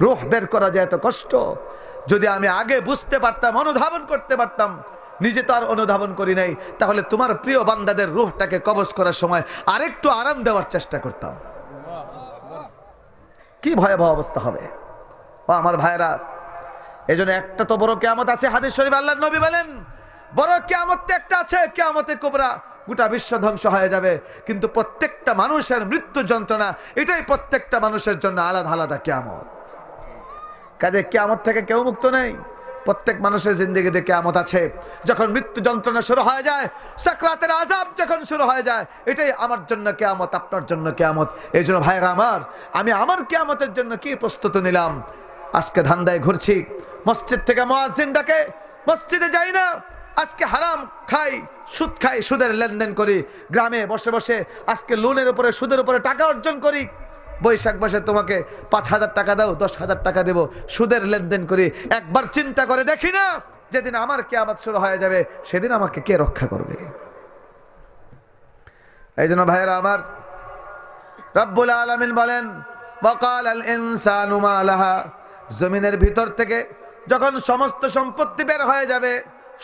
রূহ বের করা যে এত কষ্ট, যদি আমি আগে বুঝতে পারতাম, অনুধাবন করতে পারতাম, নিজে তো আর অনুধাবন করি নাই, তাহলে তোমার প্রিয় বান্দাদের রূহটাকে কবজ করার সময় আরেকটু আরাম দেওয়ার চেষ্টা করতাম। কি ভয়াবহ অবস্থা হবে ও আমার ভাইরা! এই জন্য একটা তো বড় কিয়ামত আছে, হাদিস শরীফ আল্লাহর নবী বলেন, বড় কিয়ামত একটা আছে, কিয়ামতে কুবরা, গোটা বিশ্ব ধ্বংস হয়ে যাবে, কিন্তু প্রত্যেকটা মানুষের মৃত্যু যন্ত্রণা, এটাই প্রত্যেকটা মানুষের জন্য আলাদা আলাদা কিয়ামত। কাজে কিয়ামত থেকে কেউ মুক্ত নেই, প্রত্যেক মানুষের জিন্দেগিতে কিয়ামত আছে। যখন মৃত্যু যন্ত্রণা শুরু হয়ে যায়, সাকরাতের আযাব যখন শুরু হয়ে যায়, এটাই আমার জন্য কিয়ামত, আপনার জন্য কিয়ামত। এই জন্য ভাইরা আমার, আমি আমার কিয়ামতের জন্য কি প্রস্তুতি নিলাম? আজকে ধান্দায় ঘুরছি, মসজিদ থেকে মুয়াজ্জিন ডাকে, মসজিদে যাই না, আজকে হারাম খাই, সুদ খাই, সুদের লেনদেন করি, গ্রামে বসে বসে আজকে লোনের উপরে, সুদের উপরে টাকা অর্জন করি, বৈশাখ মাসে তোমাকে 5,000 টাকা দাও, 10,000 টাকা দেব, সুদের লেনদেন করি। একবার চিন্তা করে দেখি না, যেদিন আমার কিয়ামত শুরু হয়ে যাবে, সেদিন আমাকে কে রক্ষা করবে? এই জন্য ভাইয়েরা আমার, রব্বুল আলামিন বলেন, ওয়াকালাল ইনসানু মা লাহা, জমিনের ভিতর থেকে যখন সমস্ত সম্পত্তি বের হয়ে যাবে,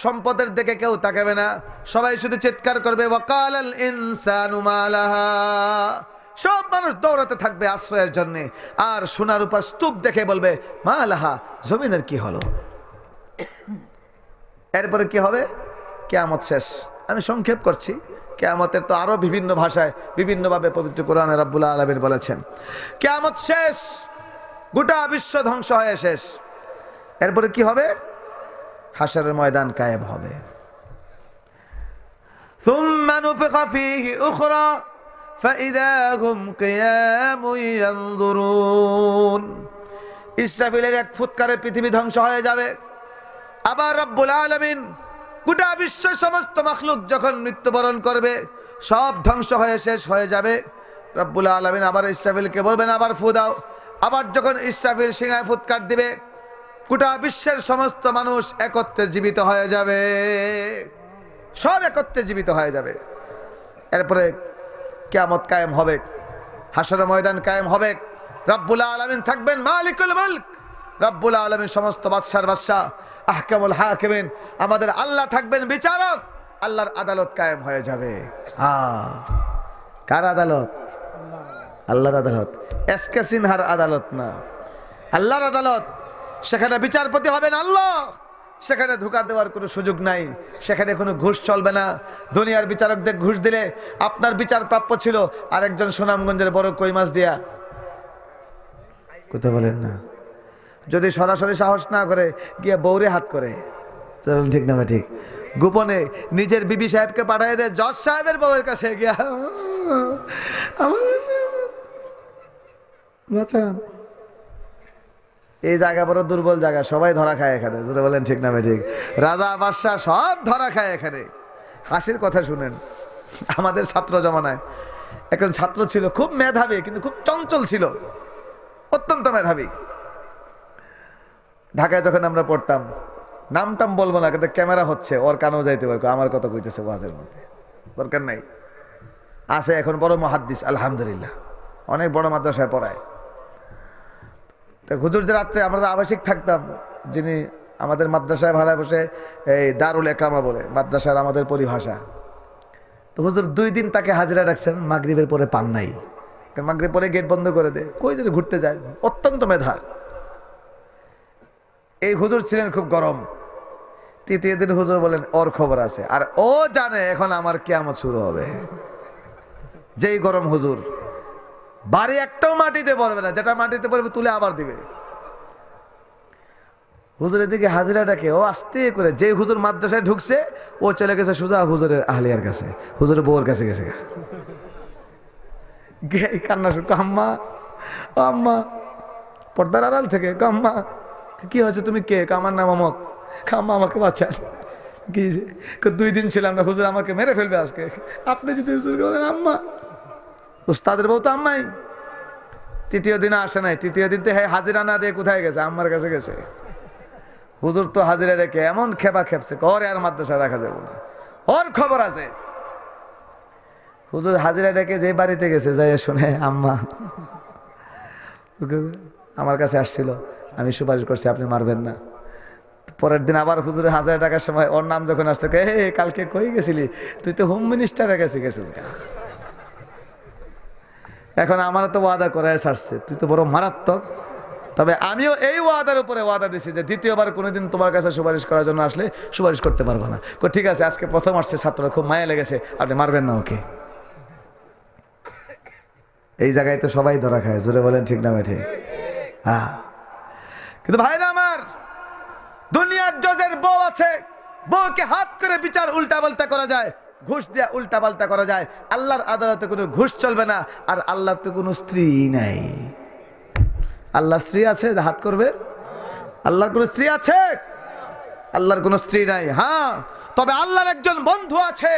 সম্পদের দিকে কেউ তাকাবে না, সবাই শুধু চিৎকার করবে, ওয়াকালাল ইনসানু মা লাহা। সব মানুষ দৌড়াতে থাকবে আশ্রয়ের জন্য, আর সোনার উপর স্তূপ দেখে বলবে, মা লাহা, জমিনের কি হলো? এরপরে কি হবে? কিয়ামত শেষ। আমি সংক্ষেপ করছি, কিয়ামতের তো আরো বিভিন্ন ভাষায় বিভিন্নভাবে পবিত্র কোরআনে রব্বুল আলামিন বলেছেন। কিয়ামত শেষ, গোটা বিশ্ব ধ্বংস হয়ে শেষ। এরপরে কি হবে? হাশরের ময়দান কায়েম হবে। সুম্মা নুফিখা ফীহি উখরা ফাইযা হুম কিয়ামুন ইয়ানজুরুন। ইসরাফিলের এক ফুৎকারে পৃথিবী ধ্বংস হয়ে যাবে। আবার রব্বুল আলামিন গোটা বিশ্বের সমস্ত মাখলুক যখন মৃত্যুবরণ করবে, সব ধ্বংস হয়ে শেষ হয়ে যাবে, রব্বুল আলামিন আবার ইসরাফিলকে বলবেন, আবার ফু দাও। আবার যখন ইসরাফিল সিংহায় ফুৎকার দিবে, গোটা বিশ্বের সমস্ত মানুষ একত্রে জীবিত হয়ে যাবে, সব একত্রে জীবিত হয়ে যাবে। এরপরে কিয়ামত কায়েম হবে, হাশরের ময়দান কায়েম হবে, রব্বুল আলামিন থাকবেন মালিকুল মুলক, রব্বুল আলামিন সমস্ত বাদশার বাদশা, আহকামুল হাকিমিন, আমাদের আল্লাহ থাকবেন বিচারক, আল্লাহর আদালত কায়েম হয়ে যাবে। কার আদালত? আল্লাহর আদালত, এসকে সিনহার আদালত না, আল্লাহর আদালত। সেখানে বিচারপতি হবেন আল্লাহ, সেখানে ধোঁকা দেওয়ার কোনো সুযোগ নাই, সেখানে কোনো ঘুষ চলবে না। দুনিয়ার বিচারকদের ঘুষ দিলে আপনার বিচার প্রাপ্য ছিল আরেকজন সুনামগঞ্জের বড় কই মাছ দিয়া, কথা বলেন না, যদি সরাসরি সাহস না করে গিয়ে বউরে হাত করে, চলুন ঠিক না ঠিক, গোপনে নিজের বিবি সাহেবকে পাঠিয়ে দেয় জজ সাহেবের বউয়ের কাছে গিয়া, এই জায়গা বড় দুর্বল জায়গা, সবাই ধরা খায় এখানে, জোরে বলেন ঠিক না ঠিক, রাজা বাদশাহ সব ধরা খায় এখানে। হাসির কথা শুনেন, আমাদের ছাত্র জমানায় একজন ছাত্র ছিল, খুব মেধাবী কিন্তু খুব চঞ্চল ছিল, অত্যন্ত মেধাবী। ঢাকায় যখন আমরা পড়তাম, নামটাম বলবো না, কিন্তু ক্যামেরা হচ্ছে, ওর কানেও যাইতে পারবো, আমার কথা কইতেছে ওয়াজের মধ্যে, দরকার নাই। আছে এখন বড় মুহাদ্দিস আলহামদুলিল্লাহ, অনেক বড় মাদ্রাসায় পড়ায়। তো হুজুর যে রাত্রে আমরা আবাসিক থাকতাম, যিনি আমাদের মাদ্রাসায় ভাড়ায় বসে, এই দারুল একামা বলে মাদ্রাসার আমাদের পরিভাষা, তো হুজুর 2 দিন তাকে হাজিরা রাখছেন, মাগরিবের পরে পান নাই, কারণ মাগরিব পরে গেট বন্ধ করে দেয়, কই দিন ঘুরতে যায়, অত্যন্ত মেধা। এই হুজুর ছিলেন খুব গরম। 3য় দিন হুজুর বলেন ওর খবর আছে, আর ও জানে এখন আমার কিয়ামত শুরু হবে। যেই গরম হুজুর, বাড়ি একটাও মাটিতে পড়বে না, যেটা মাটিতে পড়বে তুলে আবার দিবে। হুজুরের দিকে হাজিরা ডাকে, ও আস্তে করে, যে হুজুর মাদ্রাসায় ঢুকছে ও চলে গেছে সোজা হুজুরের আহলিয়ার কাছে, হুজুরের বউর কাছে গেছে, কান্না শুরু, আম্মা ও আম্মা, পর্দার আড়াল থেকে, আম্মা কি হয়েছে, তুমি কে? আমার নাম অমক। আম্মা আমাকে বাঁচান। কি 2 দিন ছিলাম না হুজুর, আমাকে মেরে ফেলবে আজকে। আপনি যদি হুজুরকে বলেন আম্মা, উস্তাদের বউ তো আম্মাই। 3য় দিনে আসে নাই। 3য় দিন হ্যাঁ হাজিরা না দিয়ে কোথায় গেছে? আম্মার কাছে গেছে। হুজুর তো হাজিরা রেখে এমন খেপা খেপছে, ওর আর মাদ্রাসা রাখা যাবে না, ওর খবর আছে। হুজুর হাজিরা ডেকে যে বাড়িতে গেছে, যাই শুনে আম্মা আমার কাছে আসছিল, আমি সুপারিশ করছি আপনি মারবেন না। পরের দিন আবার হুজুরের হাজার টাকার সময় ওর নাম যখন আসছে, কালকে কই গেছিলি? তুই তো হোম মিনিস্টারের কাছে গেছিস। এখন আমার তো ওয়াদা করে ছাড়ছে, তুই তো বড় মারাত্মক। তবে আমিও এই ওয়াদার উপরে ওয়াদা দিছি যে দ্বিতীয়বার কোনোদিন তোমার কাছে সুপারিশ করার জন্য আসলে সুপারিশ করতে পারবো না। ঠিক আছে, আজকে প্রথম আসছে ছাত্র, খুব মায়া লেগেছে, আপনি মারবেন না ওকে। এই জায়গায় তো সবাই ধরা খায়, জোরে বলেন ঠিক না ঠিক? হ্যাঁ, কিন্তু ভাইরা আমার, দুনিয়ার জজের বউ আছে, বউকে হাত করে বিচার উল্টা পাল্টা করা যায়, ঘুষ দিয়ে উল্টা পাল্টা করা যায়। আল্লাহর আদালতে কোনো ঘুষ চলবে না। আর আল্লাহর তো কোনো স্ত্রী নাই। আল্লাহর স্ত্রী আছে যে হাত করবে? আল্লাহর কোনো স্ত্রী আছে? আল্লাহর কোনো স্ত্রী নাই। হ্যাঁ, তবে আল্লাহর একজন বন্ধু আছে।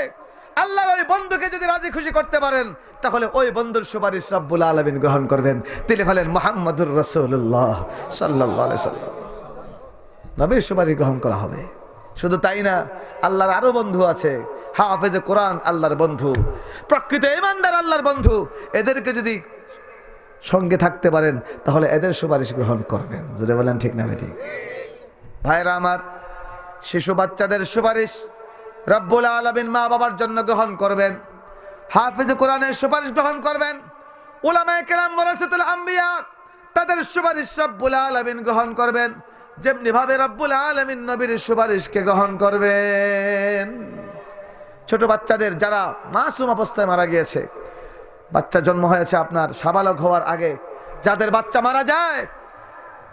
আল্লাহর ওই বন্ধুকে যদি রাজি খুশি করতে পারেন, তাহলে ওই বন্ধুর সুপারিশ রব্বুল আলামিন গ্রহণ করবেন। তিনি হলেন মুহাম্মদুর রাসূলুল্লাহ সাল্লাল্লাহু আলাইহি সাল্লাম। নবীর সুপারিশ গ্রহণ করা হবে। শুধু তাই না, আল্লাহর আরো বন্ধু আছে। হাফেজে কোরআন আল্লাহর বন্ধু, প্রকৃত ঈমানদার আল্লাহর বন্ধু। এদেরকে যদি সঙ্গে থাকতে পারেন, তাহলে এদের সুপারিশ গ্রহণ করবেন। যদি বলেন ঠিক না ঠিক? ভাইরা আমার, শিশু বাচ্চাদের সুপারিশ রব্বুল আলামিন মা বাবার জন্য গ্রহণ করবেন। হাফেজে কোরআনের সুপারিশ গ্রহণ করবেন। উলামায়ে কেরাম ওয়ারাসাতুল আম্বিয়া, তাদের সুপারিশ রব্বুল আলামিন গ্রহণ করবেন। যেমনি ভাবে রব্বুল আলামিন নবীর সুপারিশকে গ্রহণ করবেন। ছোট বাচ্চাদের যারা মাসুম অবস্থায় মারা গিয়েছে, বাচ্চা জন্ম হয়েছে আপনার সাবালক হওয়ার আগে, যাদের বাচ্চা মারা যায়,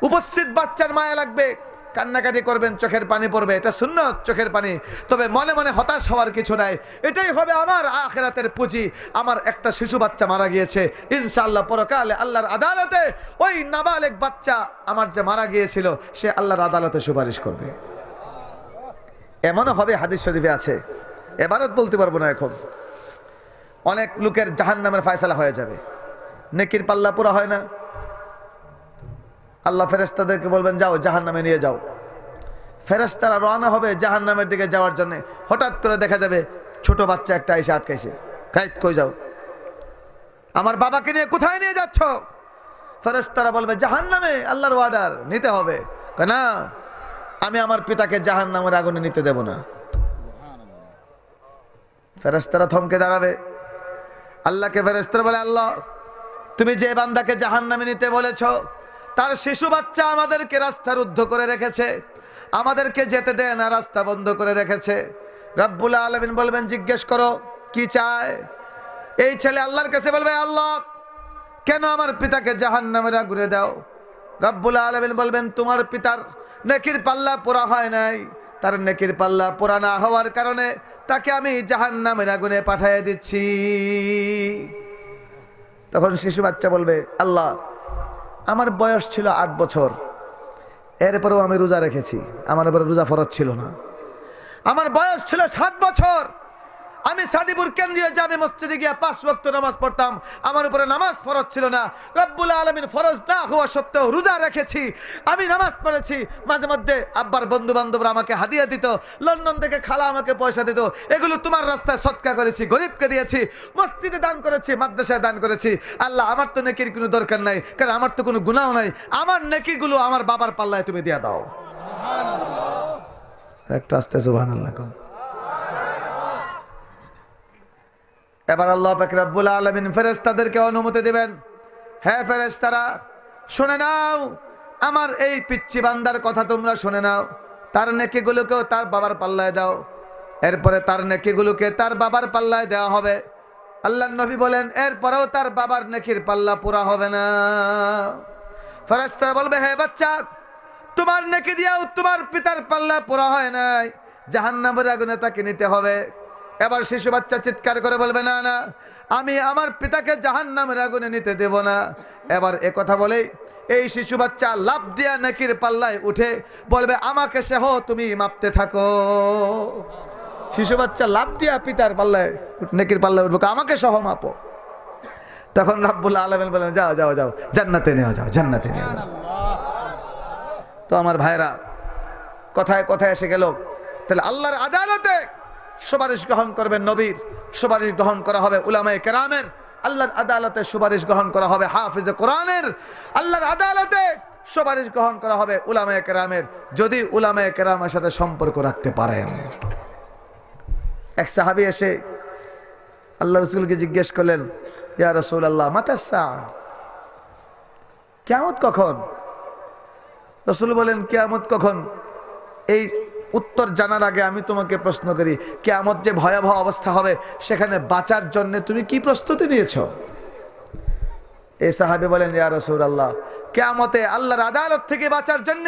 উপস্থিত বাচ্চার মায়া লাগবে, কান্নাকাটি করবেন, চোখের পানি পড়বে, এটা সুন্নত, চোখের পানি। তবে মনে মনে হতাশ হওয়ার কিছু নাই। এটাই হবে আমার আখিরাতের পুঁজি। আমার একটা শিশু বাচ্চা মারা গিয়েছে, ইনশাআল্লাহ পরকালে আল্লাহর আদালতে ওই নাবালেগ বাচ্চা আমার যে মারা গিয়েছিল, সে আল্লাহর আদালতে সুপারিশ করবে। এমনও হবে, হাদিস শরীফে আছে, এবারত বলতে পারবো না এখন। অনেক লোকের জাহান্নামের ফয়সালা হয়ে যাবে, নেকির পাল্লা পুরা হয় না। আল্লাহ ফেরেশতাদেরকে বলবেন যাও জাহান্নামে নিয়ে যাও। ফেরেশতারা রওনা হবে জাহান্নামের দিকে যাওয়ার জন্য। হঠাৎ করে দেখা যাবে ছোট বাচ্চা একটা এসে আটকাইছে। কই যাও? আমার বাবাকে নিয়ে কোথায় নিয়ে যাচ্ছ? ফেরেশতারা বলবে জাহান্নামে, আল্লাহর অর্ডার, নিতে হবে। না, আমি আমার পিতাকে জাহান্নামের আগুনে নিতে দেব না। ফেরেশতারা থমকে দাঁড়াবে। আল্লাহকে ফেরেশতারা বলে, আল্লাহ তুমি যে বান্দাকে জাহান্নামে নিতে বলেছো, তার শিশু বাচ্চা আমাদেরকে রাস্তা রুদ্ধ করে রেখেছে, আমাদেরকে যেতে দেয় না, রাস্তা বন্ধ করে রেখেছে। রব্বুল আলামিন বলবেন জিজ্ঞেস করো কি চায়। এই ছেলে আল্লাহর কাছে বলবে, আল্লাহ কেন আমার পিতাকে জাহান্নামের আগুনে দাও? রব্বুল আলামিন বলবেন তোমার পিতার নেকির পাল্লা পুরা হয় নাই, তার নেকির পাল্লা পুরা না হওয়ার কারণে তাকে আমি জাহান্নামের আগুনে পাঠিয়ে দিচ্ছি। তখন শিশু বাচ্চা বলবে, আল্লাহ আমার বয়স ছিল 8 বছর, এরপরেও আমি রোজা রেখেছি, আমার উপরে রোজা ফরজ ছিল না। আমার বয়স ছিল 7 বছর, আমি সাদিপুর কেন্দ্রীয় জামে মসজিদে গিয়ে 5 ওয়াক্ত নামাজ পড়তাম, আমার উপরে নামাজ ফরজ ছিল না। রব্বুল আলামিন ফরজ না হওয়া সত্ত্বেও রোজা রেখেছি, আমি নামাজ পড়েছি। মাঝে মধ্যে আব্বার বন্ধু বান্ধবরা আমাকে হাদিয়া দিত, লন্ডন থেকে খালা আমাকে পয়সা দিত, এগুলো তোমার রাস্তায় সদকা করেছি, গরিবকে দিয়েছি, মসজিদে দান করেছি, মাদ্রাসায় দান করেছি। আল্লাহ আমার তো নেকির কোনো দরকার নাই, কারণ আমার তো কোনো গুনাহ নাই, আমার নেকিগুলো আমার বাবার পাল্লায় তুমি দিয়ে দাও। একটু আস্তে সুবহানাল্লাহ। এবার আল্লাহ পাক রব্বুল আলামিন ফেরেশতাদেরকে অনুমতি দিবেন, হ্যাঁ ফেরেশতারা শুনে নাও, আমার এই পিচ্চি বান্দার কথা তোমরা শুনে নাও, তার নেকিগুলোকেও তার বাবার পাল্লায় দাও। এরপরে তার নেকিগুলোকে তার বাবার পাল্লায় দেওয়া হবে। আল্লাহর নবী বলেন এরপরেও তার বাবার নেকির পাল্লা পুরা হবে না। ফেরেশতারা বলবে, হে বাচ্চা, তোমার নেকি দিয়েও তোমার পিতার পাল্লা পুরা হয় নাই, জাহান্নামের আগুনে তাকে নিতে হবে। এবার শিশু বাচ্চা চিৎকার করে বলবে, না না, আমি আমার পিতাকে জাহান্নামের আগুনে নিতে দেব না। এবার কথা বলেই এই শিশু বাচ্চা লাফ দিয়া নেকির পাল্লায় উঠে বলবে আমাকে সহ তুমি মাপতে থাকো। শিশু বাচ্চা লাফ দিয়া পিতার পাল্লায় নেকির পাল্লায় উঠবো, আমাকে সহ মাপো। তখন রাব্বুল আলামিন বলেন যাও যাও যাও, জান্নাতে নিয়ে যাও, জান্নাতে নিয়ে যাও। তো আমার ভাইরা, কথায় কথায় এসে গেল, তাহলে আল্লাহর আদালতে সুপারিশ গ্রহণ করবেন নবীর, সুপারিশ গ্রহণ করা হবে উলামায়ে কেরামের, আল্লাহর আদালতে সুপারিশ গ্রহণ করা হবে হাফিজে কোরআনের, আল্লাহর আদালতে সুপারিশ গ্রহণ করা হবে উলামায়ে কেরামের, যদি উলামায়ে কেরামের সাথে সম্পর্ক রাখতে পারেন। এক সাহাবী এসে আল্লাহ রাসূলকে জিজ্ঞেস করলেন, ইয়া রাসূলুল্লাহ মাতা সাআ, কিয়ামত কখন? রাসূল বলেন কিয়ামত কখন এই উত্তর জানার আগে আমি তোমাকে প্রশ্ন করি, কিয়ামত যে ভয়াবহ অবস্থা হবে সেখানে বাঁচার জন্য তুমি কি প্রস্তুতি নিয়েছো? এই সাহাবী বলেন, ইয়া রাসূলুল্লাহ, কিয়ামতে আল্লাহর আদালত থেকে বাঁচার জন্য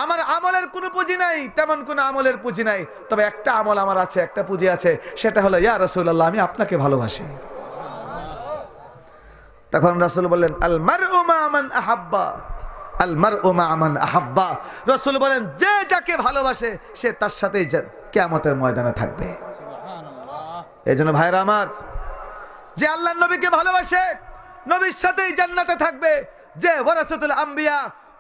আমার আমলের কোনো পুঁজি নাই, তেমন কোনো আমলের পুঁজি নাই, তবে একটা আমল আমার আছে, একটা পুঁজি আছে, সেটা হলো ইয়া রাসূলুল্লাহ আমি আপনাকে ভালোবাসি। তখন রাসূল বললেন, আল মারউ মা মান আহাব্বা, আল মারউ মা মান আহাব্বা। রাসূল বলেন যে যাকে ভালোবাসে সে তার সাথেই কিয়ামতের ময়দানে থাকবে। এইজন্য ভাইরা আমার, যে আল্লাহর নবীকে ভালোবাসে নবীর সাথেই জান্নাতে থাকবে, যে ওয়ারাসাতুল আম্বিয়া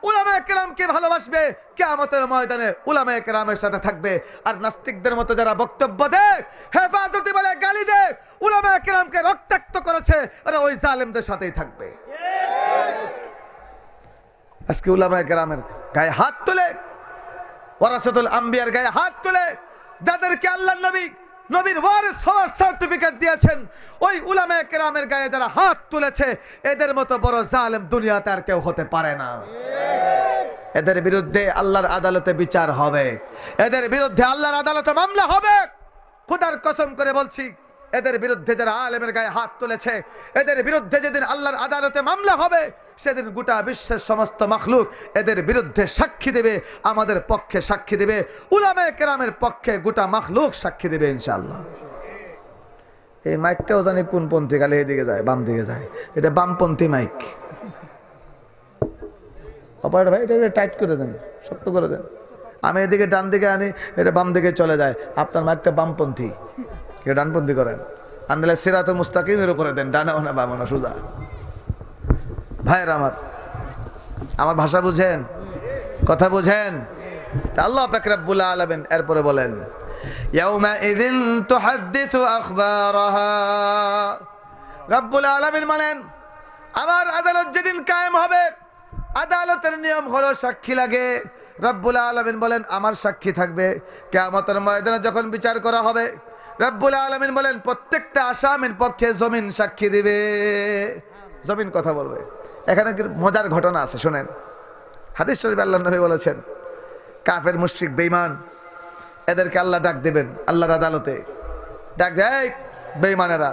উলামায়ে কেরামকে ভালোবাসবে কিয়ামতের ময়দানে উলামায়ে কেরামের সাথে থাকবে। আর নাস্তিকদের মতো যারা বক্তব্য দেয়, হেফাজতে বলে গালি দেয়, উলামায়ে কেরামকে রক্তাক্ত করেছে, আরে ওই জালেমদের সাথেই থাকবে। আজকে উলামায়ে কেরামের গায়ে হাত তুলে, ওয়ারাসাতুল আম্বিয়ার গায়ে হাত তুলে, যাদেরকে আল্লাহর নবীর ওয়ারিস হওয়ার সার্টিফিকেট দিয়েছেন, ওই উলামায়ে কেরামের গায়ে যারা হাত তুলেছে, এদের মতো বড় জালেম দুনিয়াতে আর কেউ হতে পারে না। এদের বিরুদ্ধে আল্লাহর আদালতে বিচার হবে, এদের বিরুদ্ধে আল্লাহর আদালতে মামলা হবে। খোদার কসম করে বলছি, এদের বিরুদ্ধে যারা আলেমের গায়ে হাত তুলেছে, এদের বিরুদ্ধে যেদিন আল্লাহর আদালতে মামলা হবে, সেদিন গোটা বিশ্বের সমস্ত মাখলুক এদের বিরুদ্ধে সাক্ষী দেবে, আমাদের পক্ষে সাক্ষী দেবে, উলামায়ে কেরামের পক্ষে গোটা মাখলুক সাক্ষী দেবে ইনশাআল্লাহ। এই মাইকটাও জানি কোন পন্থী, গালে এদিকে যায়, বাম দিকে যায়, এটা বামপন্থী মাইক। অপারেটর ভাই এটা টাইট করে দেন, শক্ত করে দেন। আমি এদিকে ডান দিকে আনি, এটা বাম দিকে চলে যায়। আপনার মাইকটা বামপন্থী, এটা ডানপন্থী করেন। আনলে সিরাতুল মুস্তাকিমের উপরে দেন, ডানাও না বামও না, সোজা। ভাইয়ের আমার ভাষা বুঝেন, কথা বুঝেন? আল্লাহ পাক রব্বুল আলামিন এরপরে বলেন, ইয়াউমাইযিন তুহাদ্দিসু আখবারাহা। রব্বুল আলামিন বলেন আমার আদালত যেদিন কায়েম হবে, আদালতের নিয়ম হলো সাক্ষী লাগে। রব্বুল আলামিন বলেন আমার সাক্ষী থাকবে। কিয়ামতের ময়দানে যখন বিচার করা হবে, রব্বুল আলামিন বলেন প্রত্যেকটা আসামির পক্ষে জমিন সাক্ষী দিবে, জমিন কথা বলবে। এখানে মজার ঘটনা আছে, শুনেন। হাদিস শরীফে আল্লাহর নবী বলেছেন, কাফের মুশরিক বেঈমান এদেরকে আল্লাহ ডাক দেবেন আল্লাহর আদালতে, ডাক দেয়, বেঈমানেরা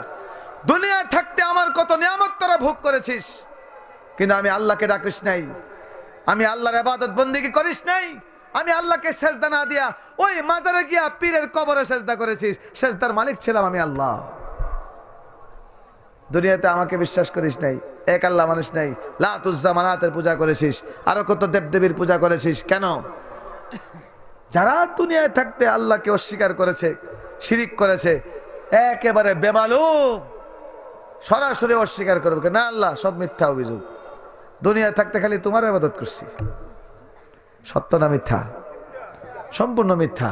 দুনিয়ায় থাকতে আমার কত নিয়ামত তোরা ভোগ করেছিস, কিন্তু আমি আল্লাহকে ডাকিস নাই, আমি আল্লাহর ইবাদত বন্দেগী করিস নাই, আমি আল্লাহকে সেজদা না দিয়া ওই মাজারে গিয়া পীরের কবরে সেজদা করেছিস, সেজদার মালিক ছিলাম আমি আল্লাহ। দুনিয়াতে আমাকে বিশ্বাস করিস নাই, এক আল্লাহ মানুষ নাই, লাত উজ্জা মানাতের পূজা করেছিস, আরো কত দেবদেবীর পূজা করেছিস। কেন? যারা দুনিয়ায় থাকতে আল্লাহকে অস্বীকার করেছে, শিরিক করেছে, একেবারে বেমালুম সরাসরি অস্বীকার করবে, না আল্লাহ সব মিথ্যা অভিযোগ, দুনিয়ায় থাকতে খালি তোমার ইবাদত করছি। সত্য না মিথ্যা? সম্পূর্ণ মিথ্যা।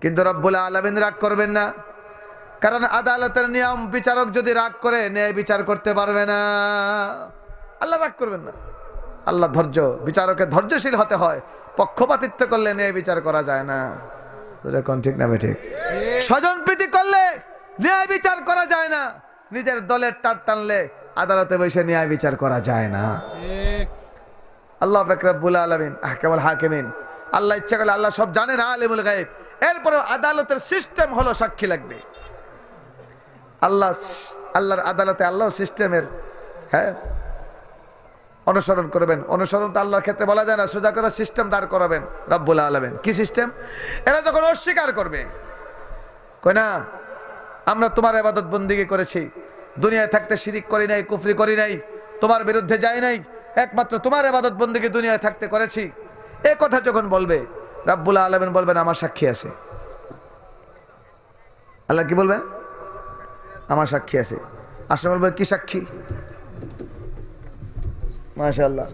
কিন্তু রব্বুল আলামিন রাগ করবেন না, কারণ আদালতের নিয়ম, বিচারক যদি রাগ করে ন্যায় বিচার করতে পারবে না। আল্লাহ রাগ করবেন না, আল্লাহ ধৈর্য, বিচারকের ধৈর্যশীল হতে হয়। পক্ষপাতিত্ব করলে ন্যায় বিচার করা যায় না, ঠিক না বেঠিক? স্বজন প্রীতি করলে ন্যায় বিচার করা যায় না, নিজের দলের টাট টানলে আদালতে বসে ন্যায় বিচার করা যায় না। আল্লাহ পাক রব্বুল আলামিন আহকামুল হাকিমিন, আল্লাহ ইচ্ছা করলে, আল্লাহ সব জানেন, আলিমুল গায়ব। এরপরে আদালতের সিস্টেম হলো সাক্ষী লাগবে। আল্লাহর আদালতে আল্লাহ সিস্টেমের অনুসরণ করবেন। অনুসরণ তো আল্লাহর ক্ষেত্রে বলা যায় না, সোজা কথা সিস্টেম দাঁড় করাবেন রব্বুল আলামিন। কি সিস্টেম? এরা যখন অস্বীকার করবে, কই না আমরা তোমার ইবাদত বন্দেগী করেছি, দুনিয়ায় থাকতে শিরিক করি নাই, কুফরি করি নাই, তোমার বিরুদ্ধে যাই নাই, একমাত্র তোমার ইবাদত বন্দেগী দুনিয়ায় থাকতে করেছি। এই কথা যখন বলবে, রাব্বুল আলামিন বলবেন আমার সাক্ষী আছে। আল্লাহ কি বলবেন? আমার সাক্ষী আছে। আসলে বলবে কি সাক্ষী? মাশাআল্লাহ,